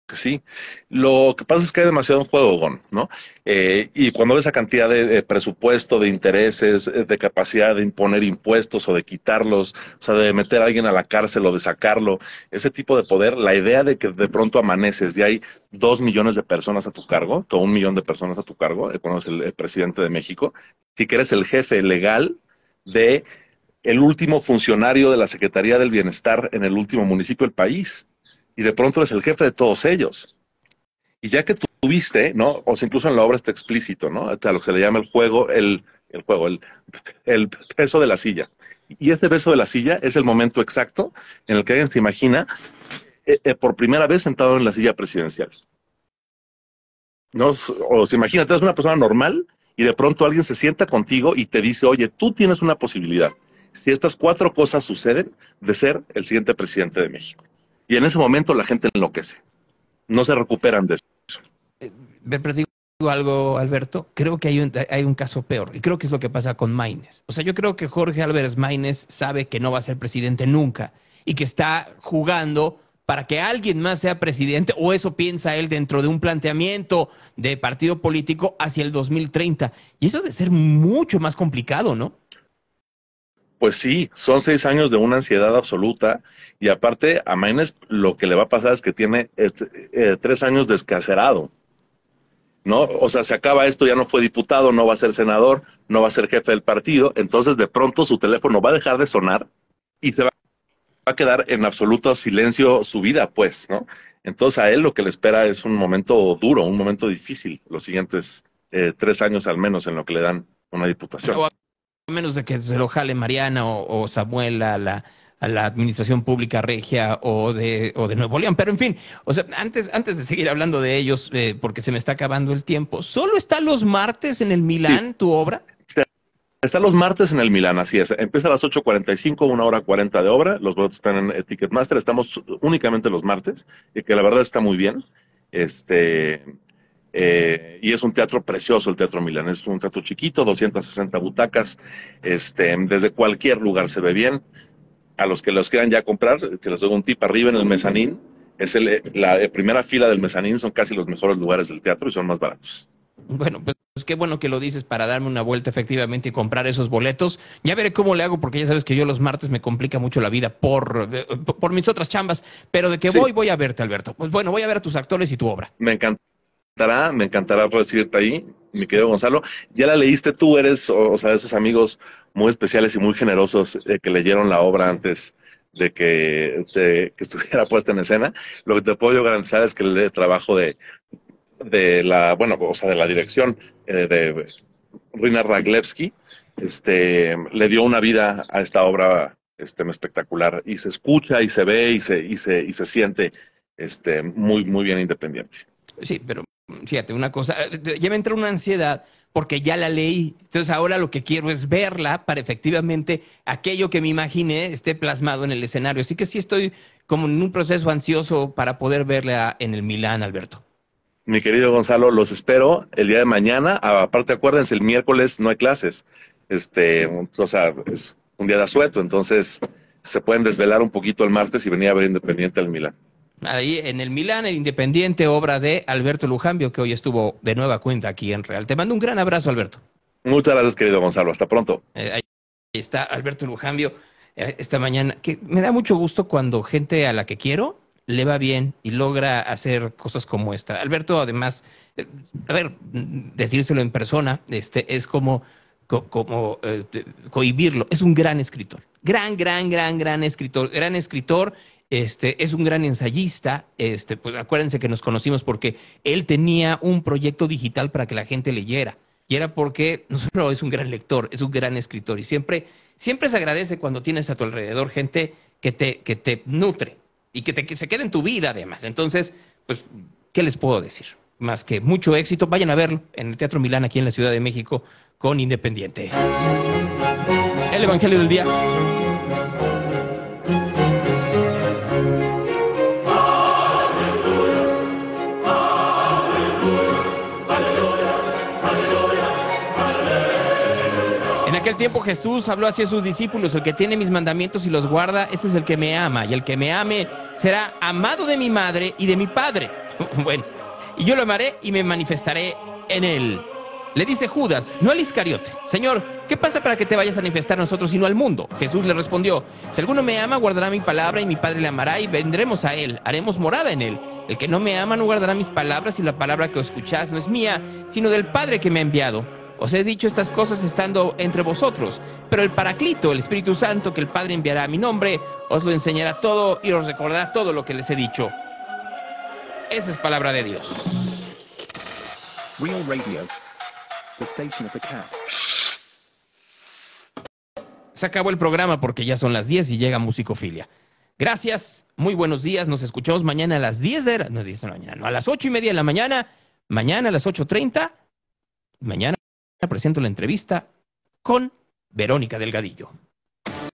que sí. Lo que pasa es que hay demasiado en juego, Gon, ¿no? Y cuando ves esa cantidad de presupuesto, de intereses, de capacidad de imponer impuestos o de quitarlos, o sea, de meter a alguien a la cárcel o de sacarlo, ese tipo de poder, la idea de que de pronto amaneces y hay 2 millones de personas a tu cargo, o 1 millón de personas a tu cargo, cuando es el presidente de México, si que eres el jefe legal de el último funcionario de la Secretaría del Bienestar en el último municipio del país. Y de pronto eres el jefe de todos ellos. Y ya que tuviste, ¿no? O sea, incluso en la obra está explícito, ¿no? A lo que se le llama el peso de la silla. Y ese peso de la silla es el momento exacto en el que alguien se imagina por primera vez sentado en la silla presidencial. ¿No? O se imagina, tú eres una persona normal y de pronto alguien se sienta contigo y te dice, oye, tú tienes una posibilidad, si estas 4 cosas suceden, de ser el siguiente presidente de México. Y en ese momento la gente enloquece. No se recuperan de eso. Pero digo algo, Alberto. Creo que hay un caso peor. Y creo que es lo que pasa con Maínez. O sea, yo creo que Jorge Álvarez Maínez sabe que no va a ser presidente nunca. Y que está jugando para que alguien más sea presidente. O eso piensa él dentro de un planteamiento de partido político hacia el 2030. Y eso debe ser mucho más complicado, ¿no? Pues sí, son 6 años de una ansiedad absoluta y aparte a Maínez lo que le va a pasar es que tiene 3 años descarcerado, ¿no? O sea, se acaba esto, ya no fue diputado, no va a ser senador, no va a ser jefe del partido, entonces de pronto su teléfono va a dejar de sonar y se va a quedar en absoluto silencio su vida, pues, ¿no? Entonces a él lo que le espera es un momento duro, un momento difícil, los siguientes 3 años al menos en lo que le dan una diputación. A menos de que se lo jale Mariana o Samuel a la administración pública regia o de Nuevo León. Pero en fin, o sea, antes de seguir hablando de ellos, porque se me está acabando el tiempo, ¿solo está los martes en el Milán, sí, tu obra? Está los martes en el Milán, así es. Empieza a las 8:45, 1:40 de obra. Los boletos están en Ticketmaster. Estamos únicamente los martes, y que la verdad está muy bien. Y es un teatro precioso, el Teatro Milán. Es un teatro chiquito, 260 butacas. Desde cualquier lugar se ve bien. A los que los quieran ya comprar, que les doy un tip, arriba en el mezanín. Es la primera fila del mezanín, son casi los mejores lugares del teatro y son más baratos. Bueno, pues qué bueno que lo dices para darme una vuelta efectivamente y comprar esos boletos. Ya veré cómo le hago, porque ya sabes que yo los martes me complica mucho la vida por mis otras chambas. Pero de que sí, voy a verte, Alberto. Pues bueno, voy a ver a tus actores y tu obra. Me encantará recibirte ahí, mi querido Gonzalo. Ya la leíste tú, eres, o sea, de esos amigos muy especiales y muy generosos que leyeron la obra antes de que estuviera puesta en escena. Lo que te puedo yo garantizar es que el trabajo de la dirección de Rina Raglevsky, le dio una vida a esta obra espectacular, y se escucha y se ve y se siente muy, muy bien independiente. Sí, pero fíjate, una cosa, ya me entró una ansiedad porque ya la leí, entonces ahora lo que quiero es verla para efectivamente aquello que me imaginé esté plasmado en el escenario, así que sí estoy como en un proceso ansioso para poder verla en el Milán, Alberto. Mi querido Gonzalo, los espero el día de mañana. Aparte, acuérdense, el miércoles no hay clases, o sea, es un día de asueto, entonces se pueden desvelar un poquito el martes y venir a ver Independiente al Milán. Ahí en el Milán, el Independiente, obra de Alberto Lujambio, que hoy estuvo de nueva cuenta aquí en Real. Te mando un gran abrazo, Alberto. Muchas gracias, querido Gonzalo. Hasta pronto. Ahí está Alberto Lujambio esta mañana, que me da mucho gusto cuando gente a la que quiero le va bien y logra hacer cosas como esta. Alberto, además, decírselo en persona, es como cohibirlo. Es un gran escritor. Gran escritor. Es un gran ensayista, pues acuérdense que nos conocimos porque él tenía un proyecto digital para que la gente leyera, y era porque no solo es un gran lector, es un gran escritor, y siempre se agradece cuando tienes a tu alrededor gente que te nutre, y que se quede en tu vida además. Entonces, pues, ¿qué les puedo decir? Más que mucho éxito, vayan a verlo en el Teatro Milán aquí en la Ciudad de México con Independiente. El Evangelio del Día. En aquel tiempo Jesús habló hacia sus discípulos: el que tiene mis mandamientos y los guarda, ese es el que me ama, y el que me ame será amado de mi madre y de mi padre. Bueno, y yo lo amaré y me manifestaré en él. Le dice Judas, no al Iscariote: Señor, ¿qué pasa para que te vayas a manifestar a nosotros y no al mundo? Jesús le respondió: si alguno me ama, guardará mi palabra, y mi Padre le amará, y vendremos a él, haremos morada en él. El que no me ama no guardará mis palabras, y la palabra que escuchás no es mía, sino del Padre que me ha enviado. Os he dicho estas cosas estando entre vosotros, pero el Paraclito, el Espíritu Santo, que el Padre enviará a mi nombre, os lo enseñará todo y os recordará todo lo que les he dicho. Esa es palabra de Dios. Real Radio, the station of the cat. Se acabó el programa porque ya son las 10 y llega Musicofilia. Gracias, muy buenos días, nos escuchamos mañana a las 10 de la mañana, no, a las 8:30 de la mañana, mañana a las 8:30, mañana presento la entrevista con Verónica Delgadillo.